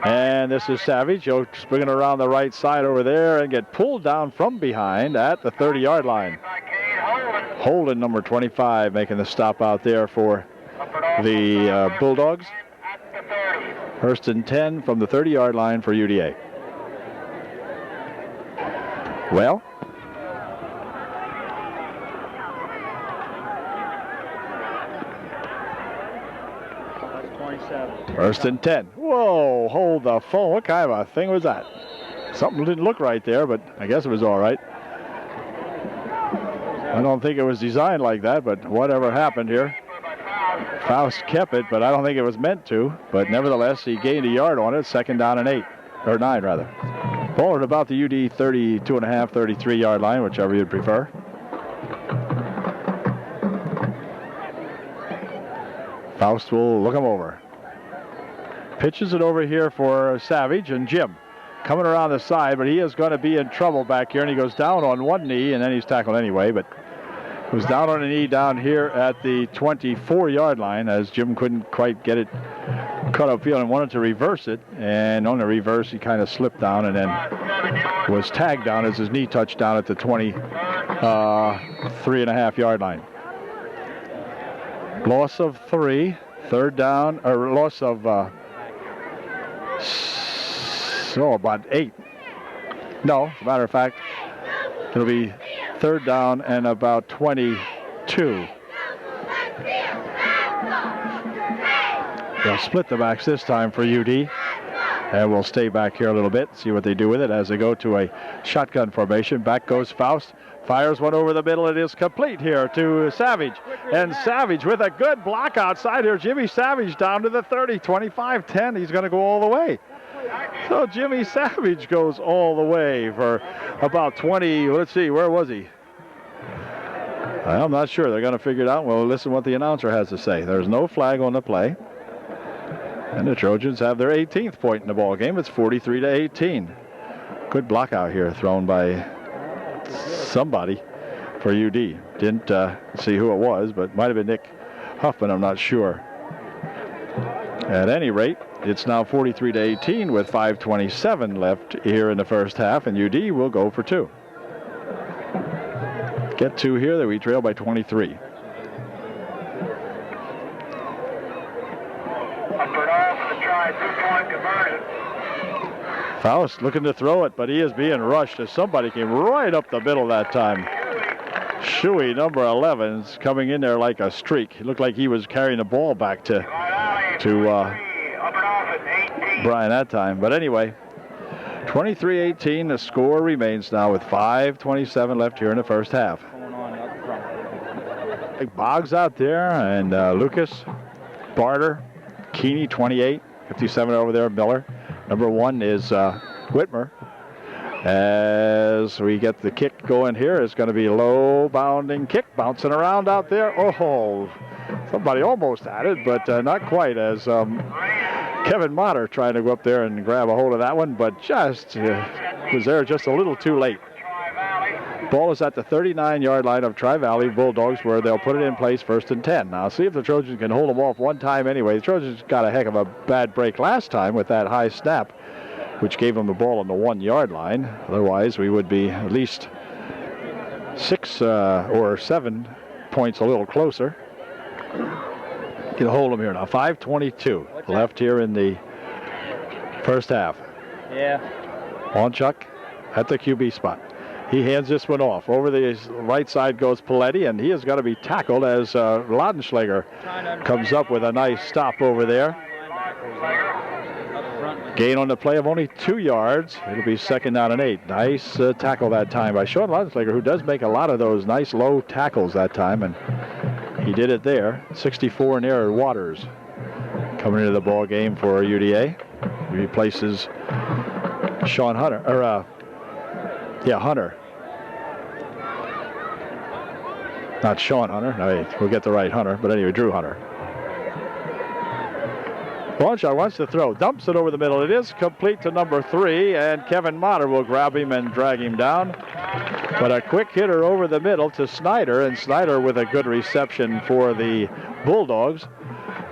And this is Savage. He'll spring it around the right side over there and get pulled down from behind at the 30-yard line. Holden, number 25, making the stop out there for the Bulldogs. 1st and 10 from the 30-yard line for UDA. Well, First and 10. Whoa, hold the phone. What kind of a thing was that? Something didn't look right there, but I guess it was all right. I don't think it was designed like that, but whatever happened here. Faust kept it, but I don't think it was meant to. But nevertheless, he gained a yard on it. 2nd down and 8, or 9 rather. Ball at about the UD 32.5, 33-yard line, whichever you'd prefer. Faust will look him over. Pitches it over here for Savage, and Jim coming around the side, but he is going to be in trouble back here, and he goes down on one knee, and then he's tackled anyway, but was down on a knee down here at the 24-yard line as Jim couldn't quite get it cut upfield and wanted to reverse it, and on the reverse he kind of slipped down and then was tagged down as his knee touched down at the 23.5-yard line. Loss of 3, 3rd down, or loss of about 8. No, as a matter of fact, it'll be 3rd down and about 22. They'll split the backs this time for UD. And we'll stay back here a little bit, see what they do with it as they go to a shotgun formation. Back goes Faust. Fires one over the middle. It is complete here to Savage. And Savage with a good block outside here. Jimmy Savage down to the 30, 25, 10. He's going to go all the way. So Jimmy Savage goes all the way for about 20. Let's see, where was he? I'm not sure. They're going to figure it out. Well, listen what the announcer has to say. There's no flag on the play. And the Trojans have their 18th point in the ball game. It's 43-18. Good block out here thrown by somebody for UD. Didn't see who it was, but might have been Nick Huffman, I'm not sure. At any rate, it's now 43-18 with 5:27 left here in the first half, and UD will go for 2. Get 2 here, that we trail by 23. Faust looking to throw it, but he is being rushed as somebody came right up the middle that time. Shuey, number 11, is coming in there like a streak. It looked like he was carrying the ball back to Brian that time. But anyway, 23-18, the score remains now with 5:27 left here in the first half. Boggs out there, and Lucas, Barter, Keeney, 28, 57 over there, Miller. Number 1 is Whitmer. As we get the kick going here, it's going to be a low bounding kick, bouncing around out there. Oh, somebody almost had it, but not quite, as Kevin Motter trying to go up there and grab a hold of that one, but just was there just a little too late. Ball is at the 39-yard line of Tri-Valley Bulldogs, where they'll put it in place 1st and 10. Now, see if the Trojans can hold them off one time anyway. The Trojans got a heck of a bad break last time with that high snap, which gave them the ball on the 1-yard line. Otherwise, we would be at least 6 or 7 points a little closer. Get a hold of them here now. 5:22 left here in the first half. Yeah. Wanchuk at the QB spot. He hands this one off. Over the right side goes Paletti, and he is going to be tackled as Laudenschlager comes up with a nice stop over there. Gain on the play of only 2 yards. It'll be 2nd down and 8. Nice tackle that time by Sean Laudenschlager, who does make a lot of those nice low tackles that time, and he did it there. 64 in there, Waters coming into the ball game for UDA. He replaces Sean Hunter, or Hunter. Not Sean Hunter. No, we'll get the right Hunter, but anyway, Drew Hunter. Longshot wants to throw, dumps it over the middle. It is complete to number 3, and Kevin Motter will grab him and drag him down. But a quick hitter over the middle to Snyder, and Snyder with a good reception for the Bulldogs.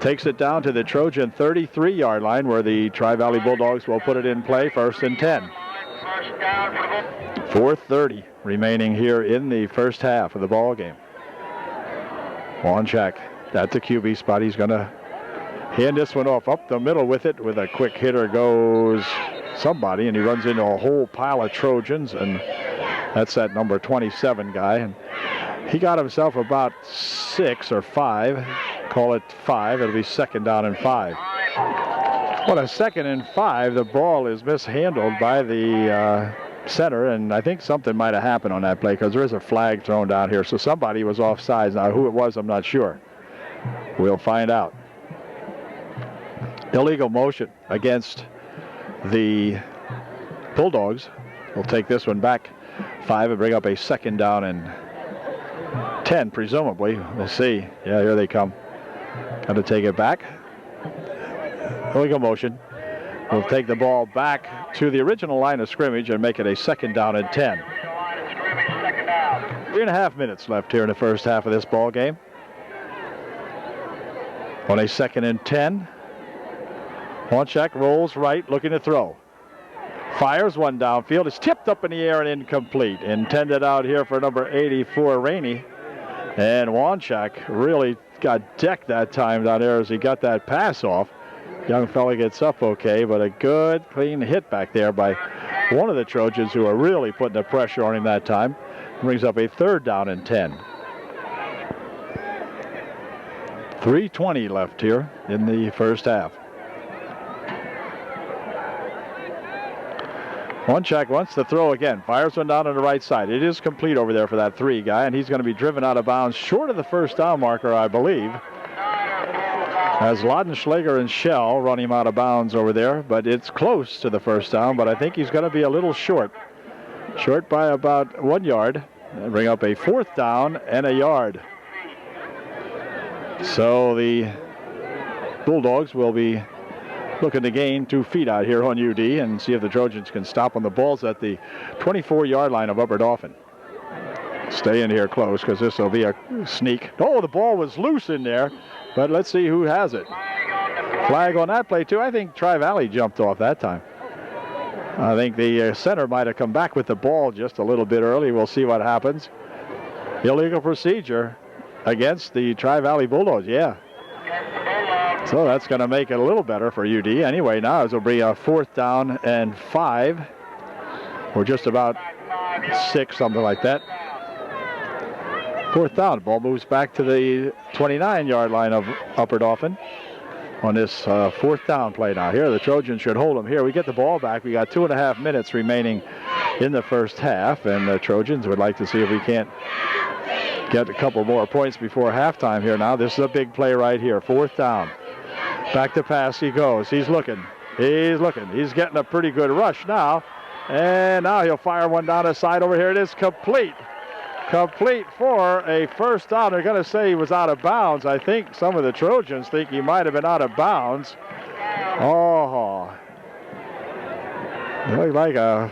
Takes it down to the Trojan 33-yard line, where the Tri-Valley Bulldogs will put it in play 1st and 10. 4:30 remaining here in the first half of the ball game. Wanchuk at the QB spot. He's going to hand this one off up the middle with it. With a quick hitter goes somebody, and he runs into a whole pile of Trojans, and that's that number 27 guy. And he got himself about 6 or 5. Call it 5. It'll be 2nd down and 5. What a 2nd and 5. The ball is mishandled by the center, and I think something might have happened on that play, because there is a flag thrown down here. So somebody was offsides. Now, who it was, I'm not sure. We'll find out. Illegal motion against the Bulldogs. We'll take this one back 5 and bring up a 2nd down and 10, presumably. We'll see. Yeah, here they come. Got to take it back. Illegal motion. We'll take the ball back to the original line of scrimmage and make it a 2nd down and 10. 3.5 minutes left here in the first half of this ball game. On a 2nd and 10. Wanchuk rolls right, looking to throw. Fires one downfield. It's tipped up in the air and incomplete. Intended out here for number 84, Rainey. And Wanchuk really got decked that time down there as he got that pass off. Young fella gets up okay, but a good, clean hit back there by one of the Trojans, who are really putting the pressure on him that time. Brings up a 3rd down and 10. 3:20 left here in the first half. Wanchuk wants to throw again. Fires one down on the right side. It is complete over there for that 3 guy, and he's going to be driven out of bounds short of the 1st down marker, I believe. As Laudenschlager and Shell run him out of bounds over there, but it's close to the 1st down, but I think he's going to be a little short. Short by about 1 yard. And bring up a 4th down and a yard. So the Bulldogs will be looking to gain 2 feet out here on UD and see if the Trojans can stop on the balls at the 24-yard line of Upper Dauphin. Stay in here close because this will be a sneak. Oh, the ball was loose in there, but let's see who has it. Flag on that play, too. I think Tri-Valley jumped off that time. I think the center might have come back with the ball just a little bit early. We'll see what happens. Illegal procedure against the Tri-Valley Bulldogs, yeah. So that's going to make it a little better for UD. Anyway, now it will be a 4th down and 5. Or just about 6, something like that. 4th down. Ball moves back to the 29-yard line of Upper Dauphin on this 4th down play now. Here, the Trojans should hold them here. We get the ball back. We got 2.5 minutes remaining in the first half, and the Trojans would like to see if we can't get a couple more points before halftime here now. This is a big play right here. 4th down. Back to pass he goes. He's looking. He's looking. He's getting a pretty good rush now. And now he'll fire one down the side over here. It is complete. Complete for a 1st down. They're going to say he was out of bounds. I think some of the Trojans think he might have been out of bounds. Oh. It looked like a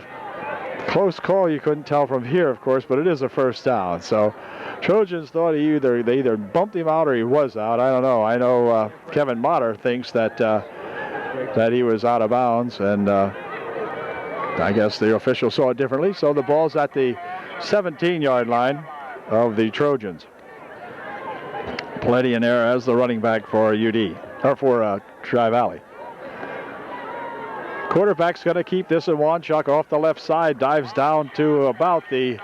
close call. You couldn't tell from here, of course, but it is a 1st down. So Trojans thought they either bumped him out or he was out. I don't know. I know Kevin Motter thinks that he was out of bounds, and I guess the officials saw it differently. So the ball's at the 17-yard line of the Trojans. Plenty in there as the running back for UD, or for Tri-Valley. Quarterback's going to keep this in Wanchuk off the left side. Dives down to about the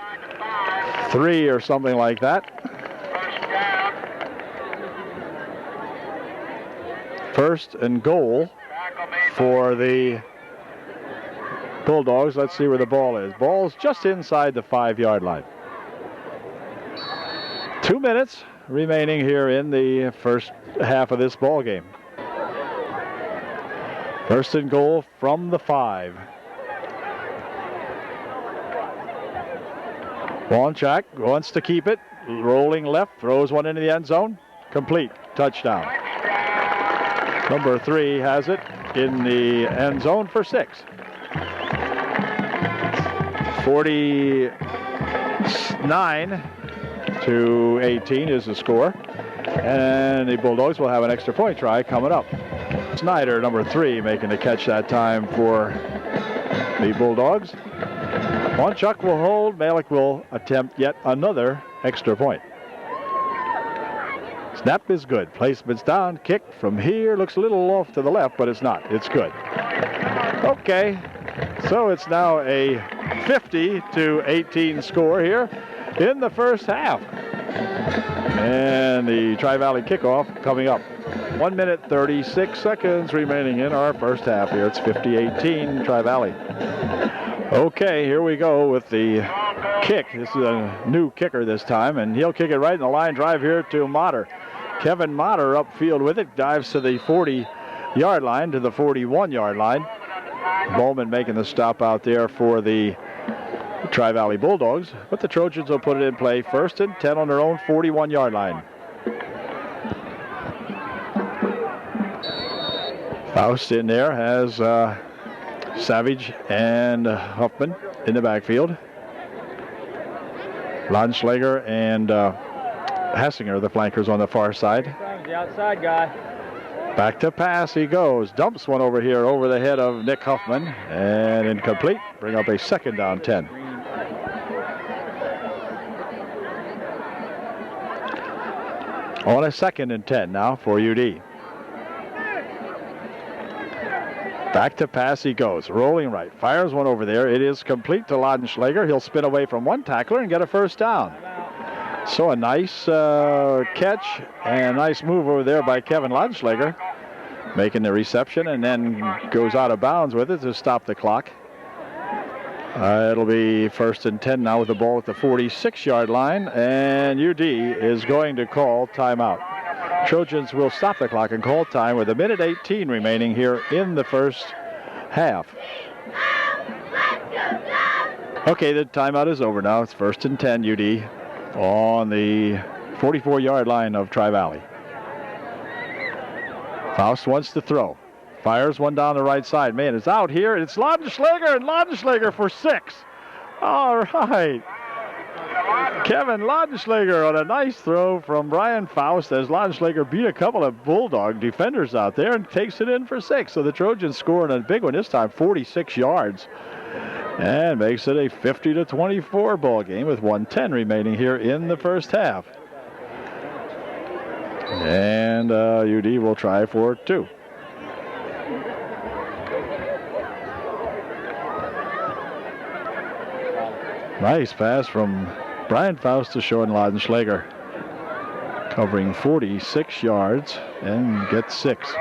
3 or something like that. 1st and goal for the Bulldogs. Let's see where the ball is. Ball's just inside the 5-yard line. 2 minutes remaining here in the first half of this ball game. 1st and goal from the 5. Wanchuk wants to keep it. Rolling left, throws one into the end zone. Complete. Touchdown. Number 3 has it in the end zone for 6. 49-18 is the score. And the Bulldogs will have an extra point try coming up. Snyder, number 3, making the catch that time for the Bulldogs. Wanchuk will hold. Malik will attempt yet another extra point. Snap is good. Placement's down. Kick from here. Looks a little off to the left, but it's not. It's good. Okay. So it's now a 50-18 score here in the first half. And the Tri-Valley kickoff coming up. 1 minute 36 seconds remaining in our first half here. It's 50-18 Tri-Valley. Okay, here we go with the kick. This is a new kicker this time, and he'll kick it right in the line drive here to Motter. Kevin Motter upfield with it, dives to the 40-yard line, to the 41-yard line. Bowman making the stop out there for the Tri-Valley Bulldogs, but the Trojans will put it in play 1st and 10 on their own 41-yard line. Faust in there has Savage and Huffman in the backfield. Landschlager and Hassinger, the flankers on the far side. The outside guy. Back to pass he goes. Dumps one over here over the head of Nick Huffman. And incomplete. Bring up a 2nd down 10. On a 2nd and 10 now for UD. Back to pass he goes. Rolling right. Fires one over there. It is complete to Laudenschlager. He'll spin away from one tackler and get a 1st down. So a nice catch and a nice move over there by Kevin Laudenschlager, making the reception, and then goes out of bounds with it to stop the clock. It'll be 1st and 10 now with the ball at the 46-yard line, and UD is going to call timeout. Trojans will stop the clock and call time with 1:18 remaining here in the first half. Okay, the timeout is over now. It's 1st and 10 UD on the 44-yard line of Tri-Valley. Faust wants to throw. Fires one down the right side. Man, it's out here. It's Laudenschlager, and Laudenschlager for 6. All right. Kevin Laudenschlager on a nice throw from Brian Faust as Laudenschlager beat a couple of Bulldog defenders out there and takes it in for 6. So the Trojans scoring a big one this time, 46 yards. And makes it a 50-24 ball game with 1:10 remaining here in the first half. And UD will try for 2. Nice pass from Brian Faust to Sean Laudenschlager. Covering 46 yards and gets 6.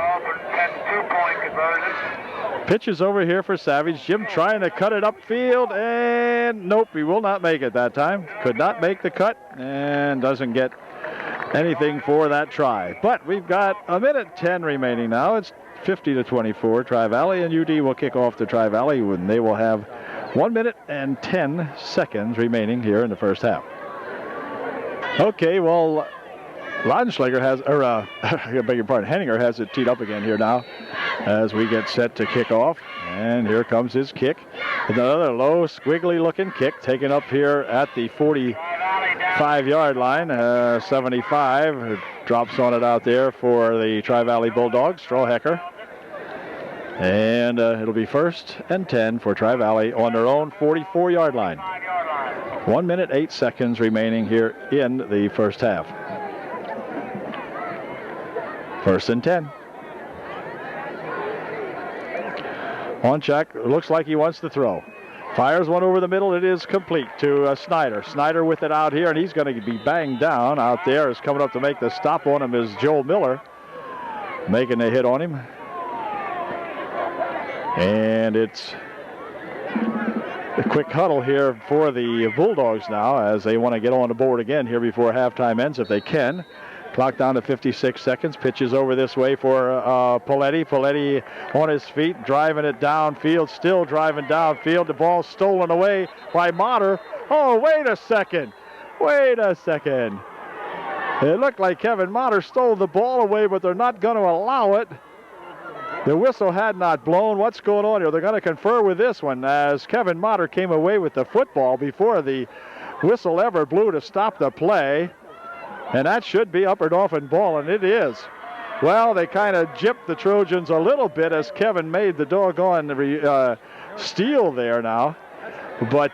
Pitches over here for Savage. Jim trying to cut it upfield, and nope, he will not make it that time. Could not make the cut and doesn't get anything for that try. But we've got a minute 10 remaining now. It's 50-24 Tri-Valley, and UD will kick off to Tri-Valley when they will have 1 minute and 10 seconds remaining here in the first half. Okay, well, Laudenschlager has, I beg your pardon, Henninger has it teed up again here now as we get set to kick off. And here comes his kick. Another low, squiggly-looking kick taken up here at the 45-yard line. 75 drops on it out there for the Tri-Valley Bulldogs, Strohecker. And it'll be 1st and 10 for Tri-Valley on their own 44-yard line. 1 minute, 8 seconds remaining here in the first half. 1st and 10. On check, looks like he wants to throw. Fires one over the middle, it is complete to Snyder. Snyder with it out here, and he's going to be banged down out there. Is coming up to make the stop on him is Joel Miller, making a hit on him. And it's a quick huddle here for the Bulldogs now as they want to get on the board again here before halftime ends if they can. Clock down to 56 seconds. Pitches over this way for Poletti. Poletti on his feet, driving it downfield, still driving downfield. The ball stolen away by Motter. Oh, wait a second. Wait a second. It looked like Kevin Motter stole the ball away, but they're not going to allow it. The whistle had not blown. What's going on here? They're going to confer with this one as Kevin Motter came away with the football before the whistle ever blew to stop the play. And that should be Upper Dauphin ball, and it is. Well, they kind of gypped the Trojans a little bit as Kevin made the doggone steal there now. But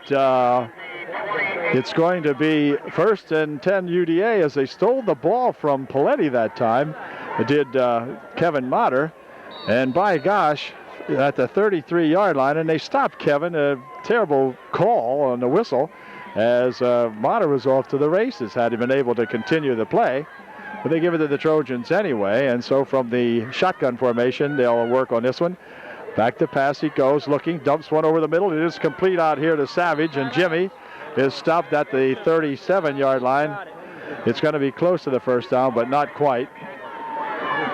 it's going to be 1st and 10 UDA as they stole the ball from Poletti that time. It did Kevin Motter. And by gosh, at the 33-yard line, and they stopped Kevin. A terrible call on the whistle as Motter was off to the races had he been able to continue the play. But they give it to the Trojans anyway, and so from the shotgun formation, they'll work on this one. Back to pass he goes, looking, dumps one over the middle. It is complete out here to Savage, and Jimmy is stopped at the 37-yard line. It's going to be close to the first down, but not quite,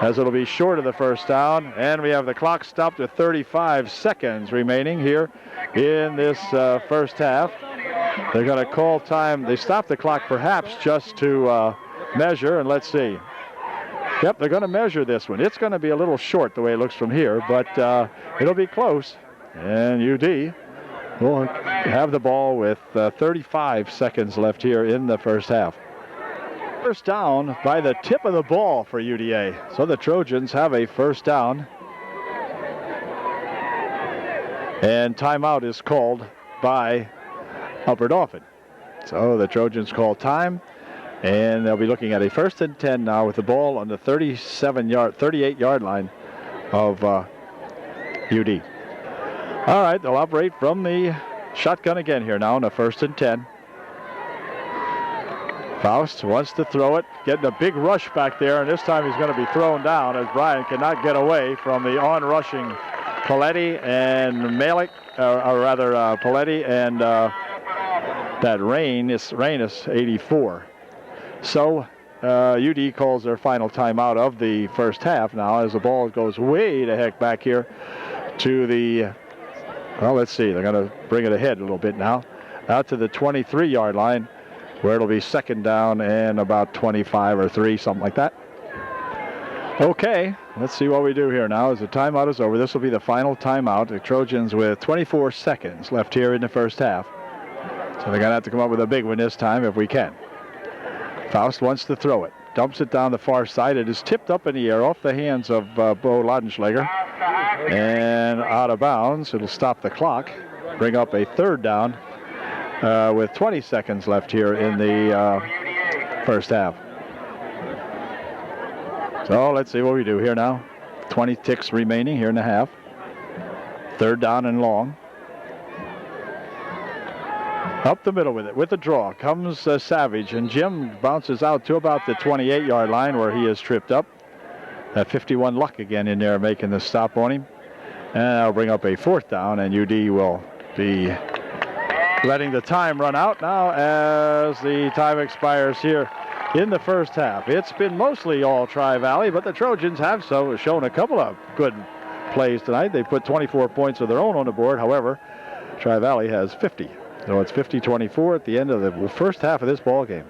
as it'll be short of the first down. And we have the clock stopped at 35 seconds remaining here in this first half. They're going to call time. They stopped the clock perhaps just to measure, and let's see. Yep, they're going to measure this one. It's going to be a little short the way it looks from here, but it'll be close. And UD will have the ball with 35 seconds left here in the first half. First down by the tip of the ball for UDA. So the Trojans have a first down. And timeout is called by Upper Dauphin. So the Trojans call time, and they'll be looking at a 1st and 10 now with the ball on the 38-yard line of UD. All right, they'll operate from the shotgun again here now on a 1st and 10. Faust wants to throw it, getting a big rush back there, and this time he's going to be thrown down as Brian cannot get away from the on-rushing Poletti and Malik, Poletti and that Reynes 84. So UD calls their final timeout of the first half now as the ball goes way the heck back here to the, well, let's see, they're going to bring it ahead a little bit now, out to the 23-yard line, where it'll be 2nd down and about 25 or 3, something like that. Okay, let's see what we do here now as the timeout is over. This will be the final timeout. The Trojans with 24 seconds left here in the first half. So they're going to have to come up with a big one this time if we can. Faust wants to throw it. Dumps it down the far side. It is tipped up in the air off the hands of Bo Laudenschlager. And out of bounds. It'll stop the clock. Bring up a third down with 20 seconds left here in the first half. So let's see what we do here now. 20 ticks remaining here in the half. Third down and long. Up the middle with it. With the draw comes Savage, and Jim bounces out to about the 28-yard line where he is tripped up. That 51 Luck again in there making the stop on him. And that'll bring up a fourth down, and UD will be letting the time run out now as the time expires here in the first half. It's been mostly all Tri-Valley, but the Trojans have shown a couple of good plays tonight. They put 24 points of their own on the board. However, Tri-Valley has 50. So it's 50-24 at the end of the first half of this ball game.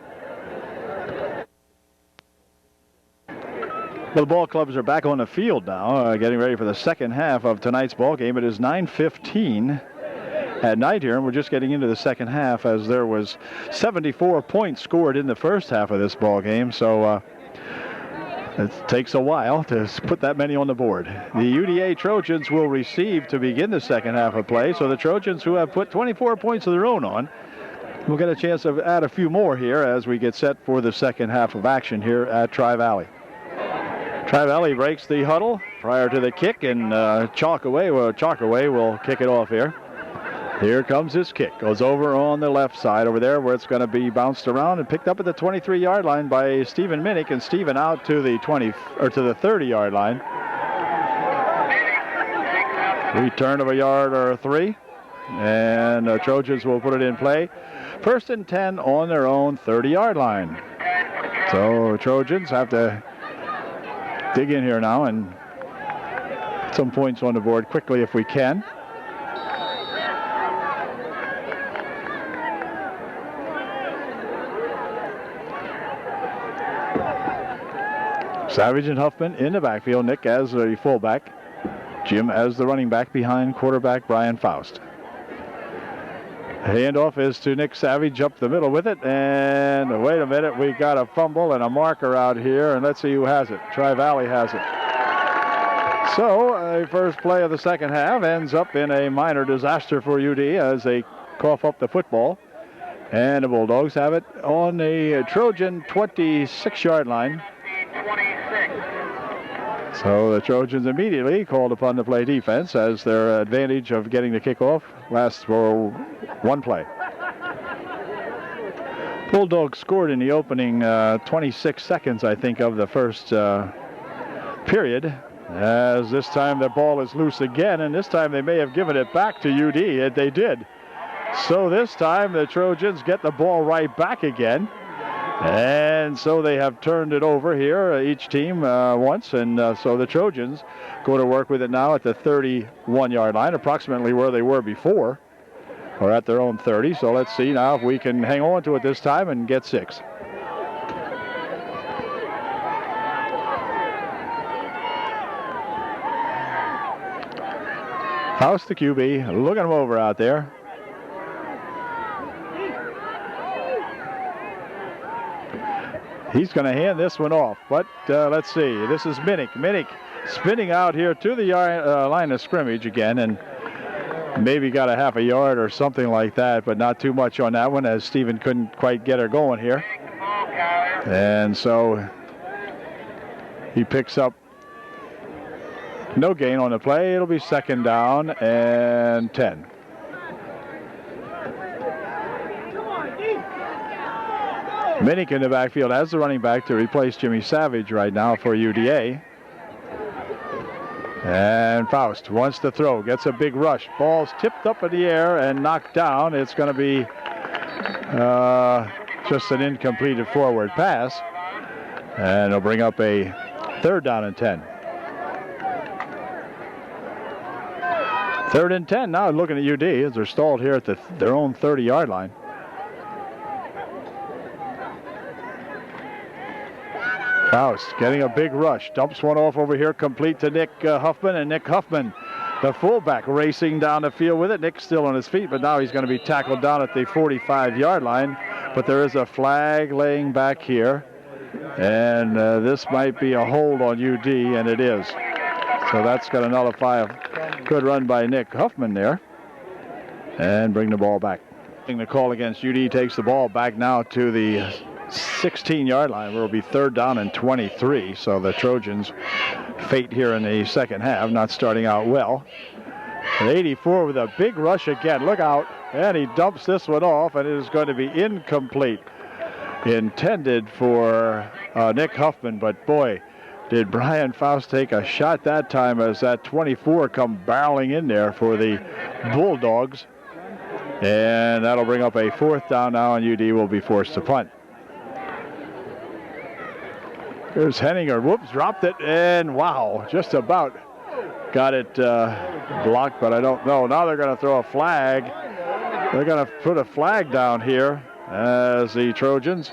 Well, the ball clubs are back on the field now, getting ready for the second half of tonight's ball game. It is 9:15 at night here, and we're just getting into the second half as there was 74 points scored in the first half of this ball game. So it takes a while to put that many on the board. The UDA Trojans will receive to begin the second half of play. So the Trojans, who have put 24 points of their own on, will get a chance to add a few more here as we get set for the second half of action here at Tri-Valley. Tri-Valley breaks the huddle prior to the kick, and Chalkaway will kick it off here. Here comes his kick. Goes over on the left side over there where it's going to be bounced around and picked up at the 23-yard line by Stephen Minnick, and Stephen out to the 30-yard line. Return of a yard or 3, and the Trojans will put it in play. First and 10 on their own 30-yard line. So Trojans have to dig in here now and some points on the board quickly if we can. Savage and Huffman in the backfield. Nick as the fullback. Jim as the running back behind quarterback Brian Faust. Handoff is to Nick Savage up the middle with it. And wait a minute, we got a fumble and a marker out here. And let's see who has it. Tri-Valley has it. So a first play of the second half ends up in a minor disaster for UD as they cough up the football. And the Bulldogs have it on the Trojan 26-yard line. So the Trojans immediately called upon to play defense as their advantage of getting the kickoff lasts for one play. Bulldogs scored in the opening 26 seconds, I think, of the first period. As this time the ball is loose again, and this time they may have given it back to UD, and they did. So this time the Trojans get the ball right back again. And so they have turned it over here, each team once, and so the Trojans go to work with it now at the 31-yard line, approximately where they were before, or at their own 30. So let's see now if we can hang on to it this time and get 6. Faust the QB, looking him over out there. He's going to hand this one off, but let's see. This is Minnick. Minnick spinning out here to the line of scrimmage again, and maybe got a half a yard or something like that, but not too much on that one as Stephen couldn't quite get her going here. And so he picks up no gain on the play. It'll be second down and 10. Minnick in the backfield as the running back to replace Jimmy Savage right now for UDA. And Faust wants to throw, gets a big rush. Ball's tipped up in the air and knocked down. It's going to be just an incompleted forward pass. And it'll bring up a third down and 10. Third and 10 now looking at UD as they're stalled here at their own 30-yard line. Faust getting a big rush. Dumps one off over here, complete to Nick Huffman. And Nick Huffman, the fullback, racing down the field with it. Nick's still on his feet, but now he's going to be tackled down at the 45-yard line. But there is a flag laying back here. And this might be a hold on UD, and it is. So that's going to nullify a good run by Nick Huffman there. And bring the ball back. The call against UD takes the ball back now to the 16-yard line, where it'll be 3rd down and 23. So the Trojans' fate here in the second half, not starting out well. And 84 with a big rush again. Look out. And he dumps this one off, and it is going to be incomplete. Intended for Nick Huffman, but boy, did Brian Faust take a shot that time as that 24 come barreling in there for the Bulldogs. And that'll bring up a 4th down now, and UD will be forced to punt. Here's Henninger. Whoops, dropped it, and wow, just about got it blocked, but I don't know. Now they're going to throw a flag. They're going to put a flag down here as the Trojans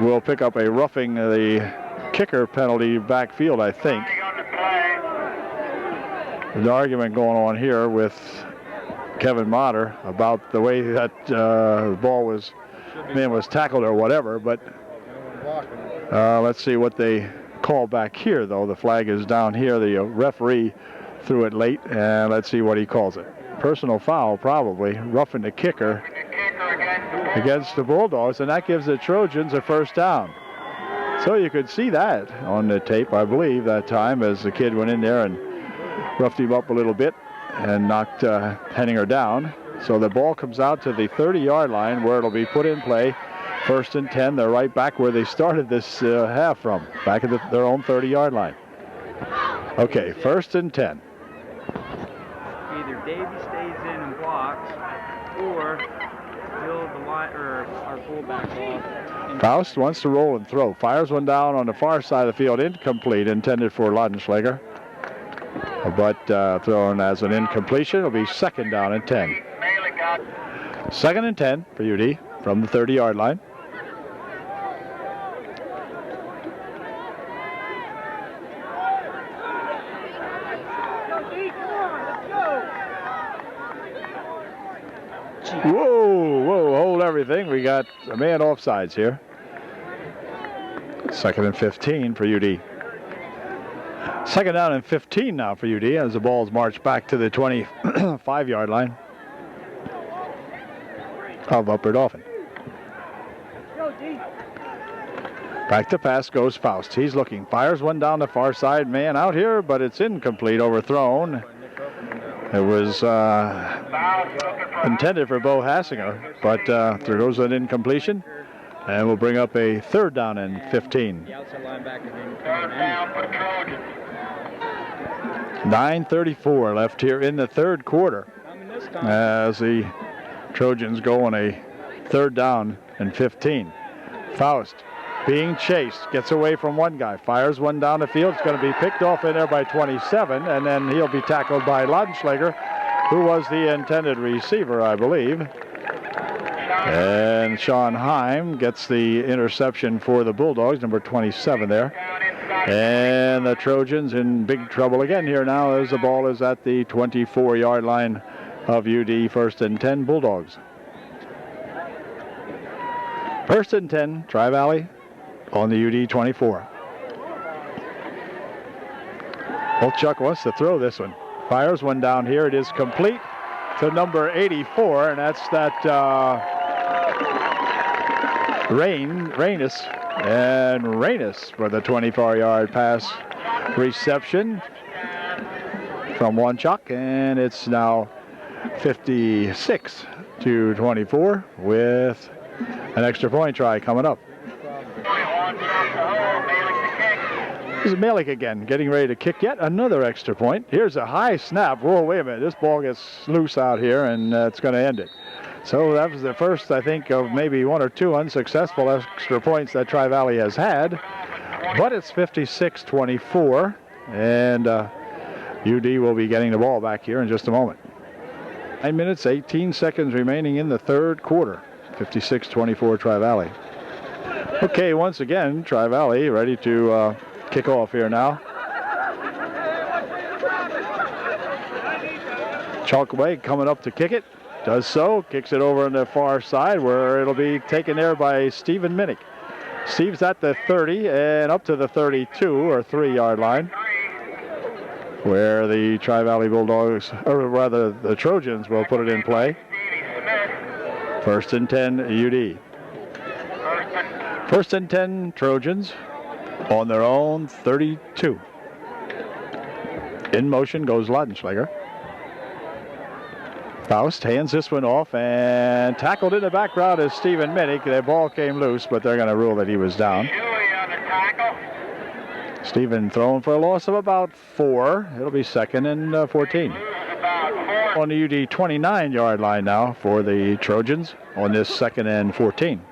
will pick up a roughing the kicker penalty backfield, I think. There's an argument going on here with Kevin Motter about the way that the ball was tackled or whatever, but let's see what they call back here, though. The flag is down here. The referee threw it late, and let's see what he calls it. Personal foul, probably, roughing the kicker against the Bulldogs, and that gives the Trojans a 1st down. So you could see that on the tape, I believe, that time, as the kid went in there and roughed him up a little bit and knocked Henninger down. So the ball comes out to the 30-yard line, where it'll be put in play. 1st and 10. They're right back where they started this half from, back at their own 30-yard line. Okay, 1st and 10. Either Davey stays in and blocks, or build the line, or our fullback off. Faust wants to roll and throw. Fires one down on the far side of the field, incomplete, intended for Laudenschlager. But thrown as an incompletion. It'll be 2nd down and 10. 2nd and 10 for UD from the 30-yard line. Whoa, hold everything. We got a man offsides here. 2nd and 15 for UD. 2nd down and 15 now for UD as the ball's marched back to the 25-yard line of Upper Dauphin. Back to pass goes Faust. He's looking, fires one down the far side. Man out here, but it's incomplete, overthrown. It was intended for Bo Hassinger, but there goes an incompletion. And we'll bring up a 3rd down and 15. 9:34 left here in the 3rd quarter as the Trojans go on a 3rd down and 15. Faust being chased, gets away from one guy, fires one down the field. It's going to be picked off in there by 27, and then he'll be tackled by Laudenschlager, who was the intended receiver, I believe. And Sean Heim gets the interception for the Bulldogs, number 27 there. And the Trojans in big trouble again here now as the ball is at the 24-yard line of UD. 1st and 10 Bulldogs. 1st and 10 Tri-Valley on the UD 24. Holchuk wants to throw this one. Fires one down here. It is complete to number 84, and that's that Reynes. And Reynes for the 24-yard pass reception from Wanchuk, and it's now 56-24 with an extra point try coming up. This is Malik again, getting ready to kick yet another extra point. Here's a high snap. Whoa, wait a minute. This ball gets loose out here, and it's going to end it. So that was the first, I think, of maybe 1 or 2 unsuccessful extra points that Tri-Valley has had. But it's 56-24, and UD will be getting the ball back here in just a moment. 9 minutes, 18 seconds remaining in the 3rd quarter. 56-24 Tri-Valley. Okay, once again, Tri-Valley ready to kick off here now. Chalkaway coming up to kick it. Does so. Kicks it over on the far side where it'll be taken there by Stephen Minnick. Steve's at the 30 and up to the 32 or 3-yard line, where the Tri-Valley Bulldogs, or rather the Trojans, will put it in play. First and 10 UD. First and 10 Trojans on their own 32. In motion goes Laudenschläger. Faust hands this one off and tackled in the background is Stephen Minnick. The ball came loose, but they're going to rule that he was down. Stephen throwing for a loss of about 4. It'll be second and 14. On the UD 29-yard line now for the Trojans on this second and 14.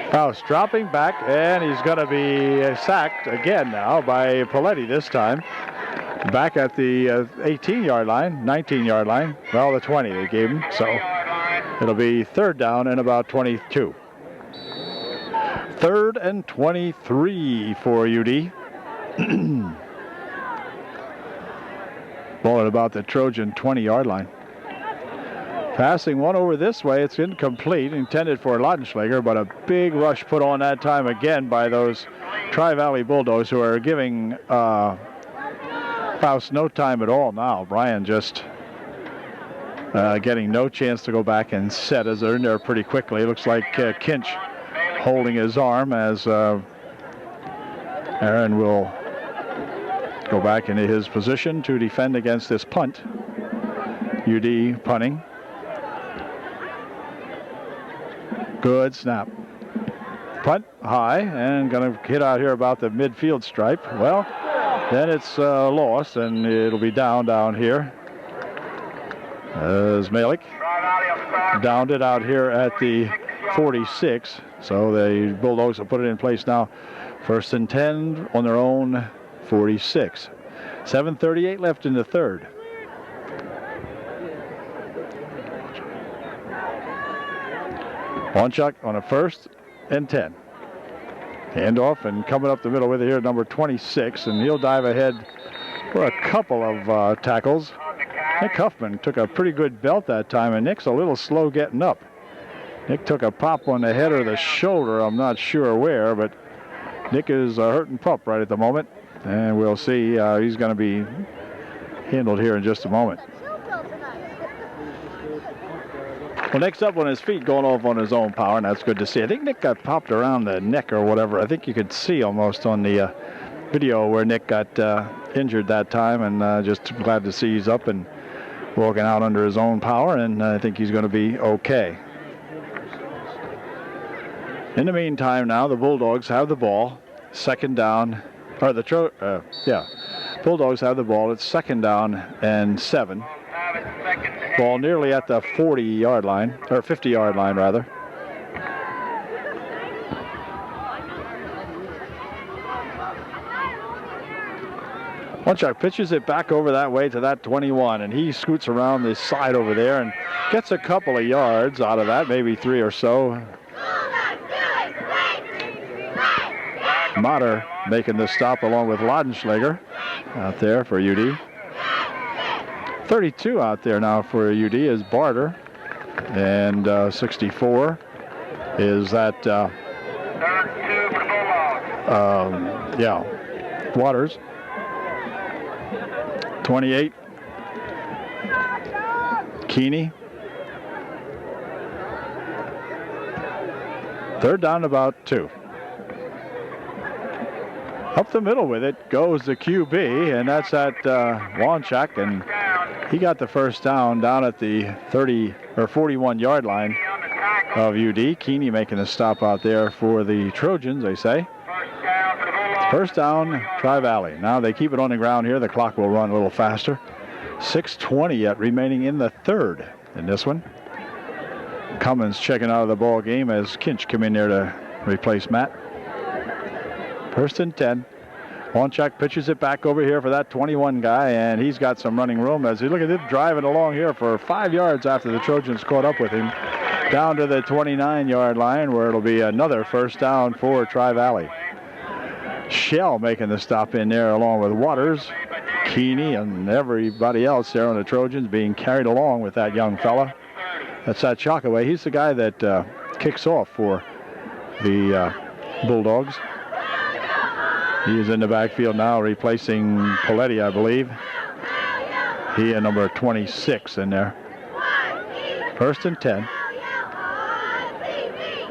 Faust dropping back, and he's going to be sacked again now by Paletti this time. Back at the 18-yard line, 19-yard line. Well, the 20 they gave him, so it'll be third down and about 22. Third and 23 for UD. Ball at about the Trojan 20-yard line. Passing one over this way, it's incomplete, intended for Laudenschläger, but a big rush put on that time again by those Tri-Valley Bulldogs, who are giving Faust no time at all now. Brian just getting no chance to go back and set as they're in there pretty quickly. It looks like Kinch holding his arm as Aaron will go back into his position to defend against this punt. UD punting. Good snap. Punt high and going to hit out here about the midfield stripe. Well, then it's lost and it'll be down here. As Malik downed it out here at the 46. So the Bulldogs will put it in place now. First and 10 on their own 46. 7:38 left in the third. Bonchuk on a first and 10. Handoff and coming up the middle with it here, number 26, and he'll dive ahead for a couple of tackles. Nick Huffman took a pretty good belt that time, and Nick's a little slow getting up. Nick took a pop on the head or the shoulder, I'm not sure where, but Nick is a hurting pup right at the moment, and we'll see. He's going to be handled here in just a moment. Well, Nick's up on his feet, going off on his own power, and that's good to see. I think Nick got popped around the neck or whatever. I think you could see almost on the video where Nick got injured that time, and just glad to see he's up and walking out under his own power, and I think he's going to be okay. In the meantime now, the Bulldogs have the ball. Second down, or Bulldogs have the ball. It's second down and 7. Ball nearly at the 40-yard line, or 50-yard line rather. Bonchuk pitches it back over that way to that 21, and he scoots around this side over there and gets a couple of yards out of that, maybe 3 or so. Mater making the stop along with Laudenschläger out there for UD. 32 out there now for UD is Barter, and 64 is that Waters. 28 Keeney. Third down about 2. Up the middle with it goes the QB, and that's at Bonchuk, and he got the first down at the 30 or 41-yard line of UD. Keeney making a stop out there for the Trojans, they say. First down, Tri-Valley. Now they keep it on the ground here. The clock will run a little faster. 6:20 yet remaining in the third in this one. Cummins checking out of the ball game as Kinch come in there to replace Matt. First and 10 Wanchuk pitches it back over here for that 21 guy, and he's got some running room as he look at him driving along here for 5 yards after the Trojans caught up with him, down to the 29-yard line where it'll be another first down for Tri-Valley. Shell making the stop in there along with Waters, Keeney, and everybody else there on the Trojans being carried along with that young fella. That's that Shockaway. He's the guy that kicks off for the Bulldogs. He is in the backfield now replacing Paletti, I believe. He and number 26 in there. First and 10.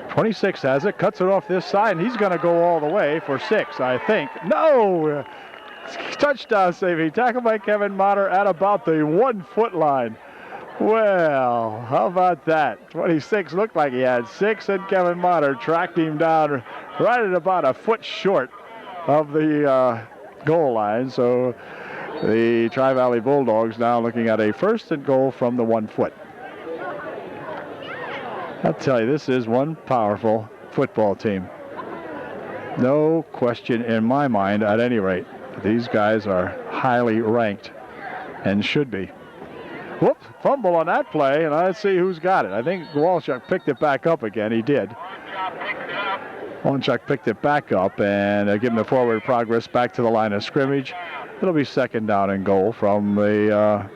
26 has it, cuts it off this side, and he's going to go all the way for 6, I think. No! Touchdown saving. Tackled by Kevin Motter at about the 1 foot line. Well, how about that? 26 looked like he had 6, and Kevin Motter tracked him down right at about a foot short of the goal line. So the Tri-Valley Bulldogs now looking at a first and goal from the 1 foot. I'll tell you, this is one powerful football team. No question in my mind, at any rate. These guys are highly ranked and should be. Whoop, fumble on that play, and let's see who's got it. I think Walchuk picked it back up again. He did. Walchuk picked it back up and give him the forward progress back to the line of scrimmage. It'll be second down and goal from the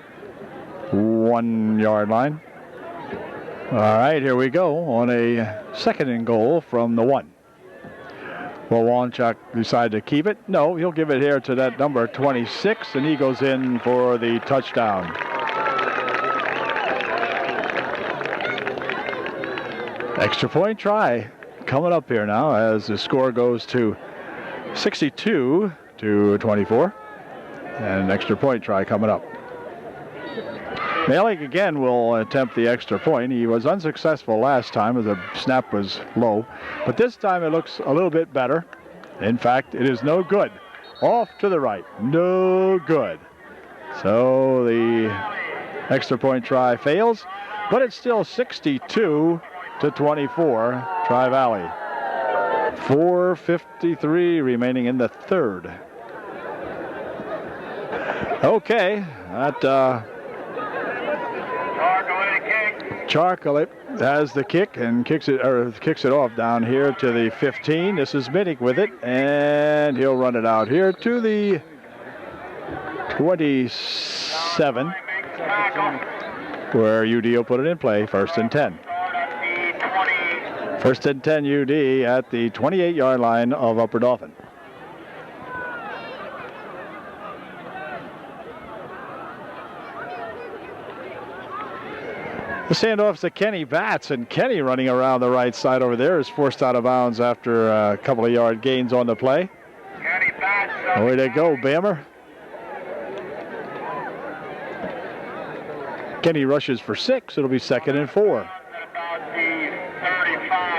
1 yard line. All right, here we go on a second and goal from the 1. Will Wanchuk decide to keep it? No, he'll give it here to that number 26, and he goes in for the touchdown. Extra point try coming up here now as the score goes to 62-24. And an extra point try coming up. Malik again will attempt the extra point. He was unsuccessful last time as the snap was low, but this time it looks a little bit better. In fact, it is no good. Off to the right, no good. So the extra point try fails, but it's still 62-24, Tri-Valley. 4:53 remaining in the third. Okay, that Charcolip has the kick and kicks it off down here to the 15. This is Minnick with it, and he'll run it out here to the 27, where UD will put it in play. First and 10. First and 10 UD at the 28-yard line of Upper Dauphin. The handoff's to Kenny Batts, and Kenny running around the right side over there is forced out of bounds after a couple of yard gains on the play. Way to go, Bammer. Kenny rushes for 6. It'll be second and 4.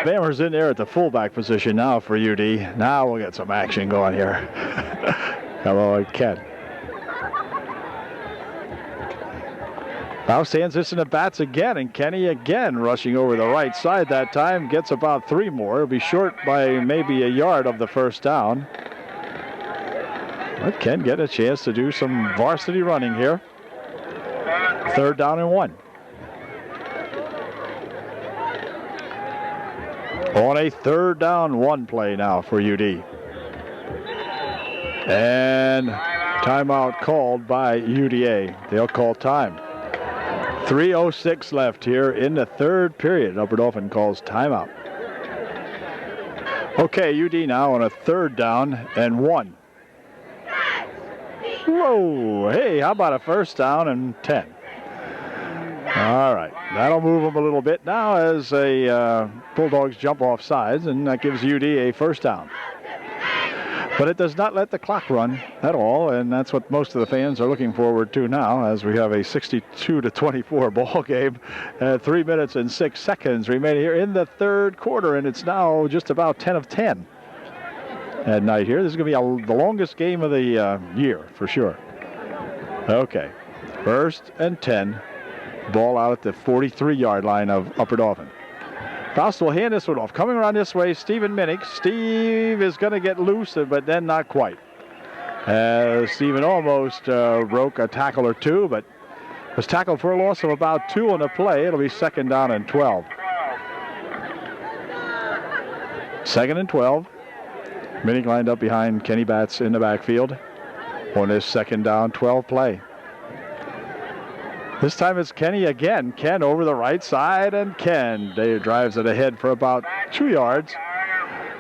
Bammer's in there at the fullback position now for UD. Now we'll get some action going here. Come on, Ken. Now stands this in the bats again, and Kenny again rushing over the right side that time. Gets about 3 more. It'll be short by maybe a yard of the first down. But Ken get a chance to do some varsity running here. Third down and 1. On a third down 1 play now for UD. And timeout called by UDA. They'll call time. 3:06 left here in the third period. Upper Dauphin calls timeout. Okay, UD now on a third down and 1. Whoa, hey, how about a first down and 10? All right, that'll move them a little bit now as Bulldogs jump off sides, and that gives UD a first down. But it does not let the clock run at all, and that's what most of the fans are looking forward to now as we have a 62-24 ball game at 3 minutes and 6 seconds remaining here in the third quarter, and it's now just about 10 of 10 at night here. This is going to be the longest game of the year for sure. Okay, first and 10. Ball out at the 43-yard line of Upper Dauphin. Faust will hand this one off. Coming around this way, Stephen Minnick. Steve is going to get loose, but then not quite. as Stephen almost broke a tackle or two, but was tackled for a loss of about 2 on the play. It'll be 2nd down and 12. 2nd and 12. Minnick lined up behind Kenny Batts in the backfield on this 2nd down, 12 play. This time it's Kenny again. Ken over the right side, and Ken Dave drives it ahead for about 2 yards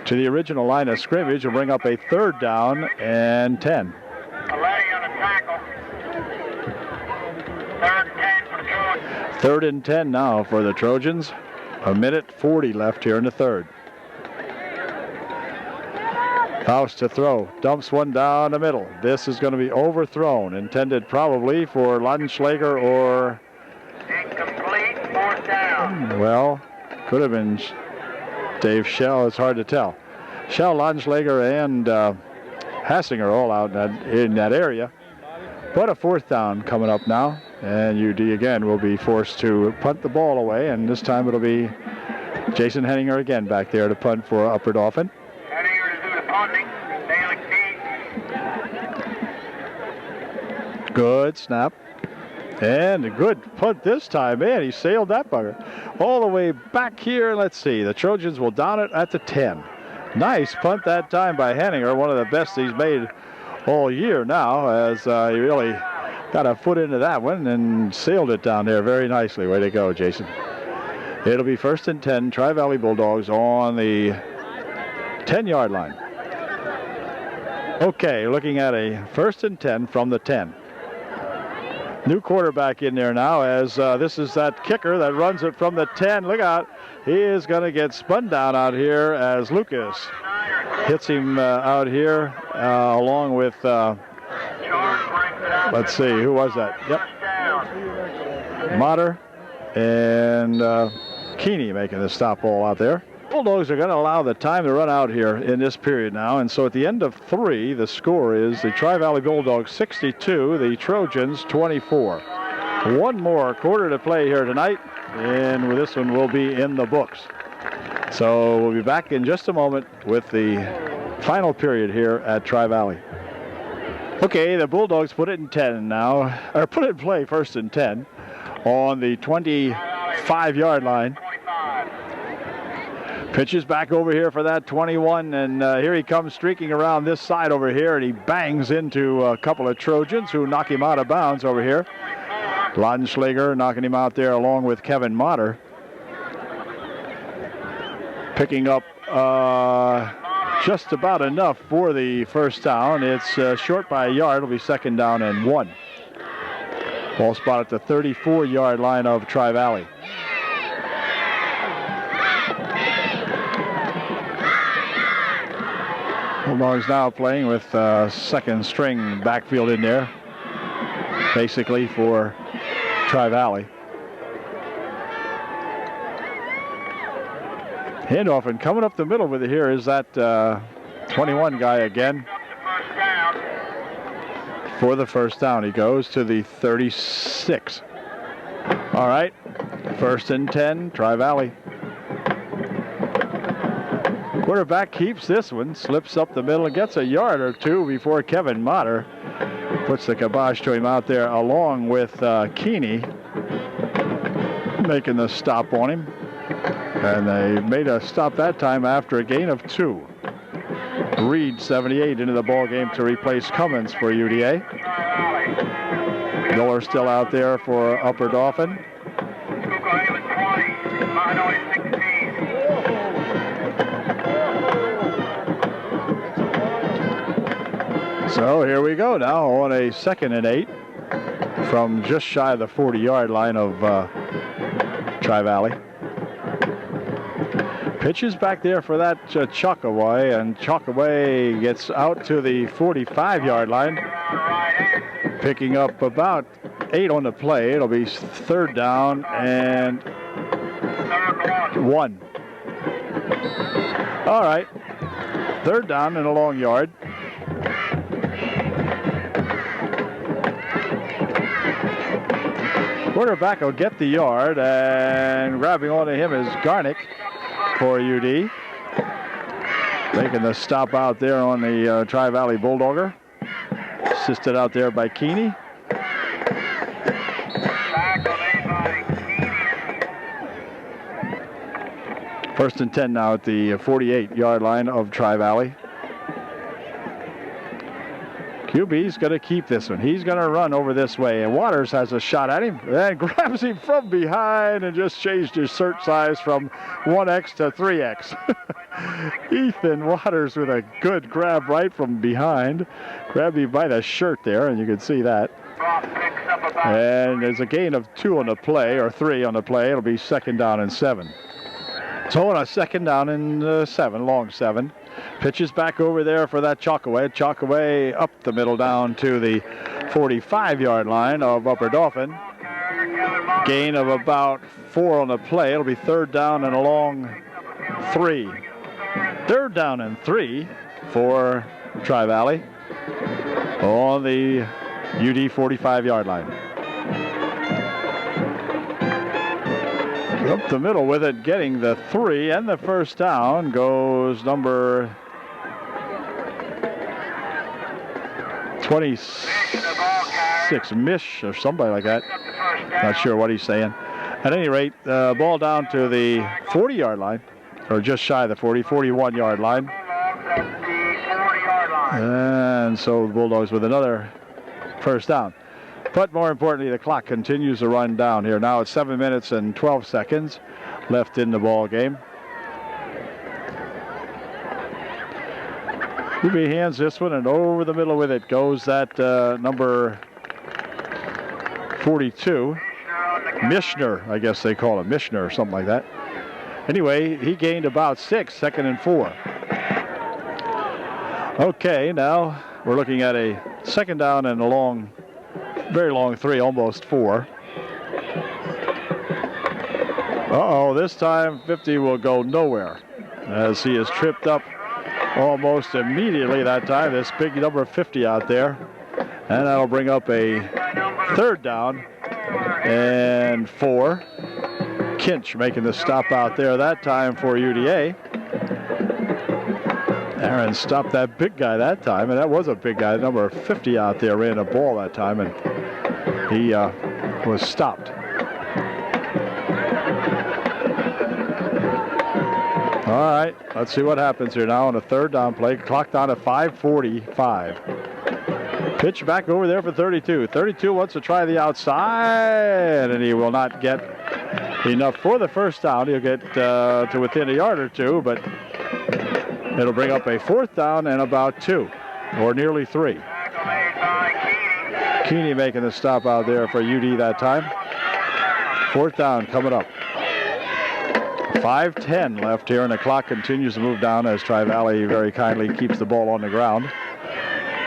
to the original line of scrimmage and bring up a 3rd down and 10. Third and 10 now for the Trojans. 1:40 left here in the 3rd. Faust to throw. Dumps one down the middle. This is going to be overthrown. Intended probably for Laudenschlager or... Incomplete, 4th down. Well, could have been Dave Schell. It's hard to tell. Schell, Laudenschlager, and Hassinger all out in that area. But a 4th down coming up now. And UD again will be forced to punt the ball away. And this time it'll be Jason Henninger again back there to punt for Upper Dauphin. Henninger to do the punting. Good snap. And a good punt this time. Man, he sailed that bugger all the way back here. Let's see. The Trojans will down it at the 10. Nice punt that time by Henninger. One of the best he's made all year now, as he really got a foot into that one and sailed it down there very nicely. Way to go, Jason. It'll be 1st and 10. Tri-Valley Bulldogs on the 10-yard line. Okay, looking at a 1st and 10 from the 10. New quarterback in there now, as this is that kicker that runs it from the 10. Look out. He is going to get spun down out here as Lucas hits him out here along with, let's see, who was that? Yep. Motter and Keeney making the stop ball out there. Bulldogs are going to allow the time to run out here in this period now, and so at the end of 3, the score is the Tri-Valley Bulldogs 62, the Trojans 24. One more quarter to play here tonight, and this one will be in the books. So we'll be back in just a moment with the final period here at Tri-Valley. Okay, the Bulldogs put it in 10 now, or put it in play 1st and 10 on the 25-yard line. Pitches back over here for that 21, and here he comes streaking around this side over here, and he bangs into a couple of Trojans who knock him out of bounds over here. Laudenschlager knocking him out there along with Kevin Motter. Picking up just about enough for the 1st down. It's short by a yard. It'll be 2nd down and 1. Ball spot at the 34-yard line of Tri-Valley. Bulldogs now playing with 2nd string backfield in there, basically for Tri-Valley. Handoff, and coming up the middle with it here is that 21 guy again. For the 1st down, he goes to the 36. All right, 1st and 10, Tri-Valley. Quarterback keeps this one, slips up the middle and gets a yard or two before Kevin Motter puts the kibosh to him out there along with Keeney making the stop on him. And they made a stop that time after a gain of 2. Reed, 78, into the ball game to replace Cummins for UDA. Miller still out there for Upper Dauphin. So here we go now on a 2nd and 8 from just shy of the 40-yard line of Tri-Valley. Pitches back there for that Chalkaway, and Chalkaway gets out to the 45-yard line, picking up about 8 on the play. It'll be 3rd down and 1. All right, 3rd down and a long yard. Quarterback will get the yard, and grabbing onto him is Garnick for UD. Making the stop out there on the Tri-Valley Bulldogger. Assisted out there by Keeney. Tackle made by Keeney. 1st and 10 now at the 48-yard line of Tri-Valley. QB's going to keep this one. He's going to run over this way, and Waters has a shot at him and grabs him from behind and just changed his shirt size from 1X to 3X. Ethan Waters with a good grab right from behind. Grabbed him by the shirt there, and you can see that. And there's a gain of 2 on the play, or 3 on the play. It'll be 2nd down and 7. So on a 2nd down and 7, long 7. Pitches back over there for that Chalkaway. Chalkaway up the middle down to the 45-yard line of Upper Dauphin. Gain of about 4 on the play. It'll be 3rd down and a long 3. 3rd down and 3 for Tri-Valley on the UD 45-yard line. Up the middle with it, getting the 3 and the 1st down goes number 26, Mish or somebody like that. Not sure what he's saying. At any rate, ball down to the 40-yard line, or just shy of the 41-yard line. And so the Bulldogs with another 1st down. But more importantly, the clock continues to run down here. Now it's 7 minutes and 12 seconds left in the ball game. UB hands this one, and over the middle with it goes that number 42. Mishner, I guess they call him Mishner or something like that. Anyway, he gained about 6, 2nd and 4. Okay, now we're looking at a 2nd down and a long, very long 3, almost 4. Uh-oh, this time 50 will go nowhere as he is tripped up almost immediately that time. This big number 50 out there. And that'll bring up a 3rd down and 4. Kinch making the stop out there that time for UDA. Aaron stopped that big guy that time, and that was a big guy. Number 50 out there ran a ball that time, and he was stopped. All right, let's see what happens here now on a 3rd down play. Clock down to 5:45. Pitch back over there for 32. 32 wants to try the outside, and he will not get enough for the 1st down. He'll get to within a yard or 2, but it'll bring up a 4th down and about 2, or nearly 3. Keeney making the stop out there for UD that time. 4th down coming up. 5:10 left here, and the clock continues to move down as Tri-Valley very kindly keeps the ball on the ground.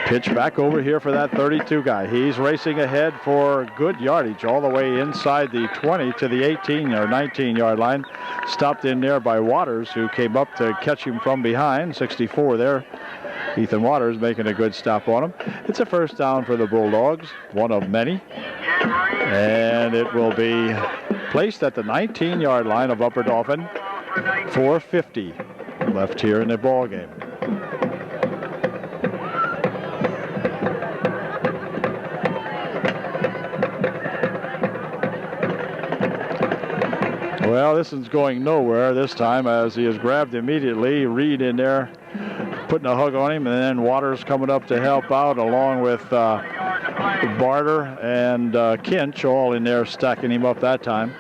Pitch back over here for that 32 guy. He's racing ahead for good yardage all the way inside the 20 to the 18 or 19-yard line. Stopped in there by Waters, who came up to catch him from behind. 64 there. Ethan Waters making a good stop on him. It's a 1st down for the Bulldogs, one of many. And it will be placed at the 19-yard line of Upper Dauphin. 4:50 left here in the ball game. Well, this one's going nowhere this time as he is grabbed immediately. Reed in there putting a hug on him, and then Waters coming up to help out along with Barter and Kinch all in there stacking him up that time.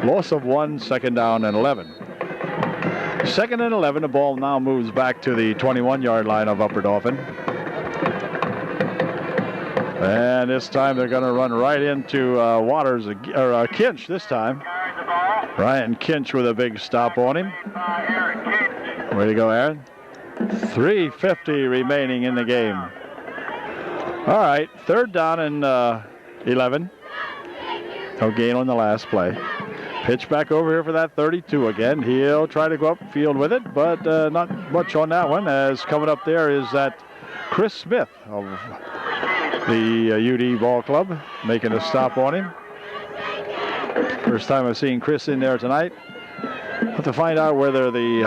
Loss of 1, 2nd down and 11. 2nd and 11, the ball now moves back to the 21-yard line of Upper Dauphin. And this time they're going to run right into Waters, or Kinch this time. Ryan Kinch with a big stop on him. Way to go, Aaron. 3:50 remaining in the game. All right, 3rd down and 11. No gain on the last play. Pitch back over here for that 32 again. He'll try to go upfield with it, but not much on that one, as coming up there is that Chris Smith of the UD Ball Club making a stop on him. First time I've seen Chris in there tonight. Have to find out whether the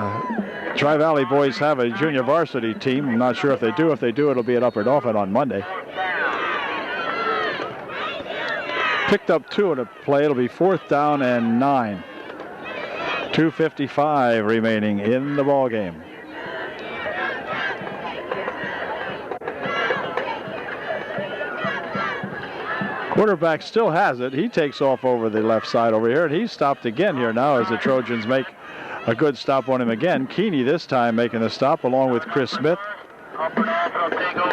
Tri-Valley boys have a junior varsity team. I'm not sure if they do. If they do, it'll be at Upper Dauphin on Monday. Picked up 2 in a play. It'll be 4th down and 9. 2:55 remaining in the ball game. Quarterback still has it. He takes off over the left side over here, and he's stopped again here now as the Trojans make a good stop on him again. Keeney this time making the stop along with Chris Smith.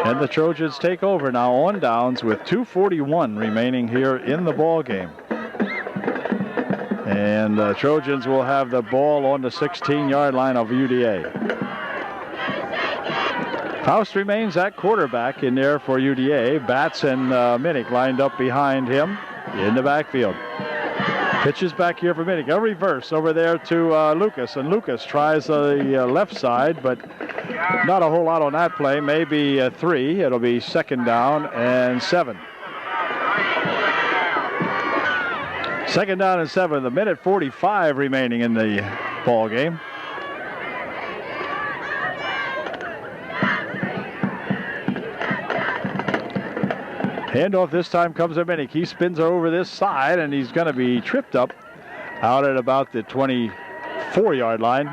And the Trojans take over now on downs with 2:41 remaining here in the ball game. And the Trojans will have the ball on the 16-yard line of UDA. Faust remains at quarterback in there for UDA. Batts and Minnick lined up behind him in the backfield. Pitches back here for Minnick. A reverse over there to Lucas. And Lucas tries the left side, but not a whole lot on that play. Maybe 3. It'll be 2nd down and 7. 2nd down and 7. The minute 45 remaining in the ball game. Handoff this time comes to Minnick. He spins over this side, and he's going to be tripped up out at about the 24-yard line.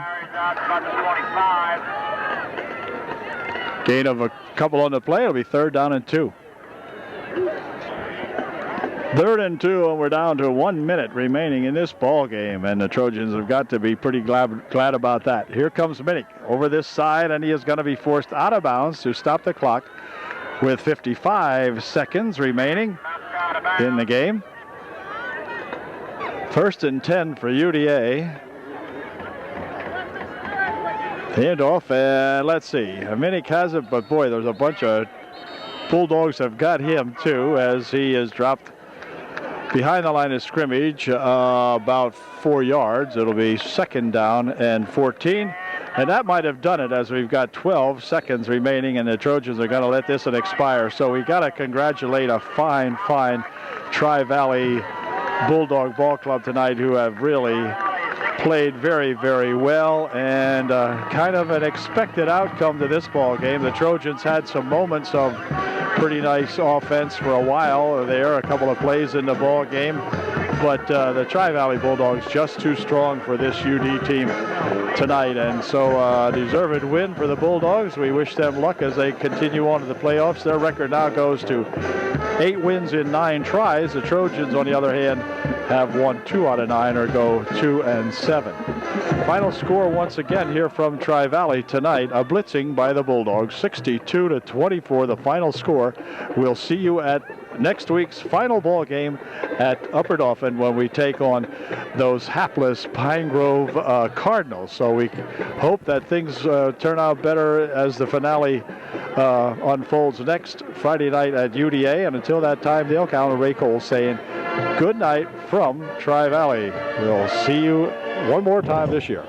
Gain of a couple on the play. It'll be 3rd down and 2. 3rd and 2, and we're down to 1 minute remaining in this ball game, and the Trojans have got to be pretty glad about that. Here comes Minnick over this side, and he is going to be forced out of bounds to stop the clock with 55 seconds remaining in the game. 1st and 10 for UDA. Handoff, and let's see. Minnick has it, but boy, there's a bunch of Bulldogs have got him too, as he is dropped behind the line of scrimmage about 4 yards. It'll be 2nd down and 14. And that might have done it, as we've got 12 seconds remaining, and the Trojans are going to let this one expire. So we got to congratulate a fine Tri-Valley Bulldog Ball Club tonight, who have really played very, very well, and kind of an expected outcome to this ball game. The Trojans had some moments of pretty nice offense for a while there, a couple of plays in the ball game, but the Tri-Valley Bulldogs just too strong for this UD team tonight, and so deserved win for the Bulldogs. We wish them luck as they continue on to the playoffs. Their record now goes to 8 wins in 9 tries. The Trojans, on the other hand, have won 2 out of 9 or go 2-7. Final score once again here from Tri-Valley tonight, a blitzing by the Bulldogs, 62-24 the final score. We'll see you at next week's final ball game at Upper Dauphin when we take on those hapless Pine Grove Cardinals. So we hope that things turn out better as the finale unfolds next Friday night at UDA. And until that time, Dale Calnon, Ray Cole saying good night from Tri-Valley. We'll see you one more time this year.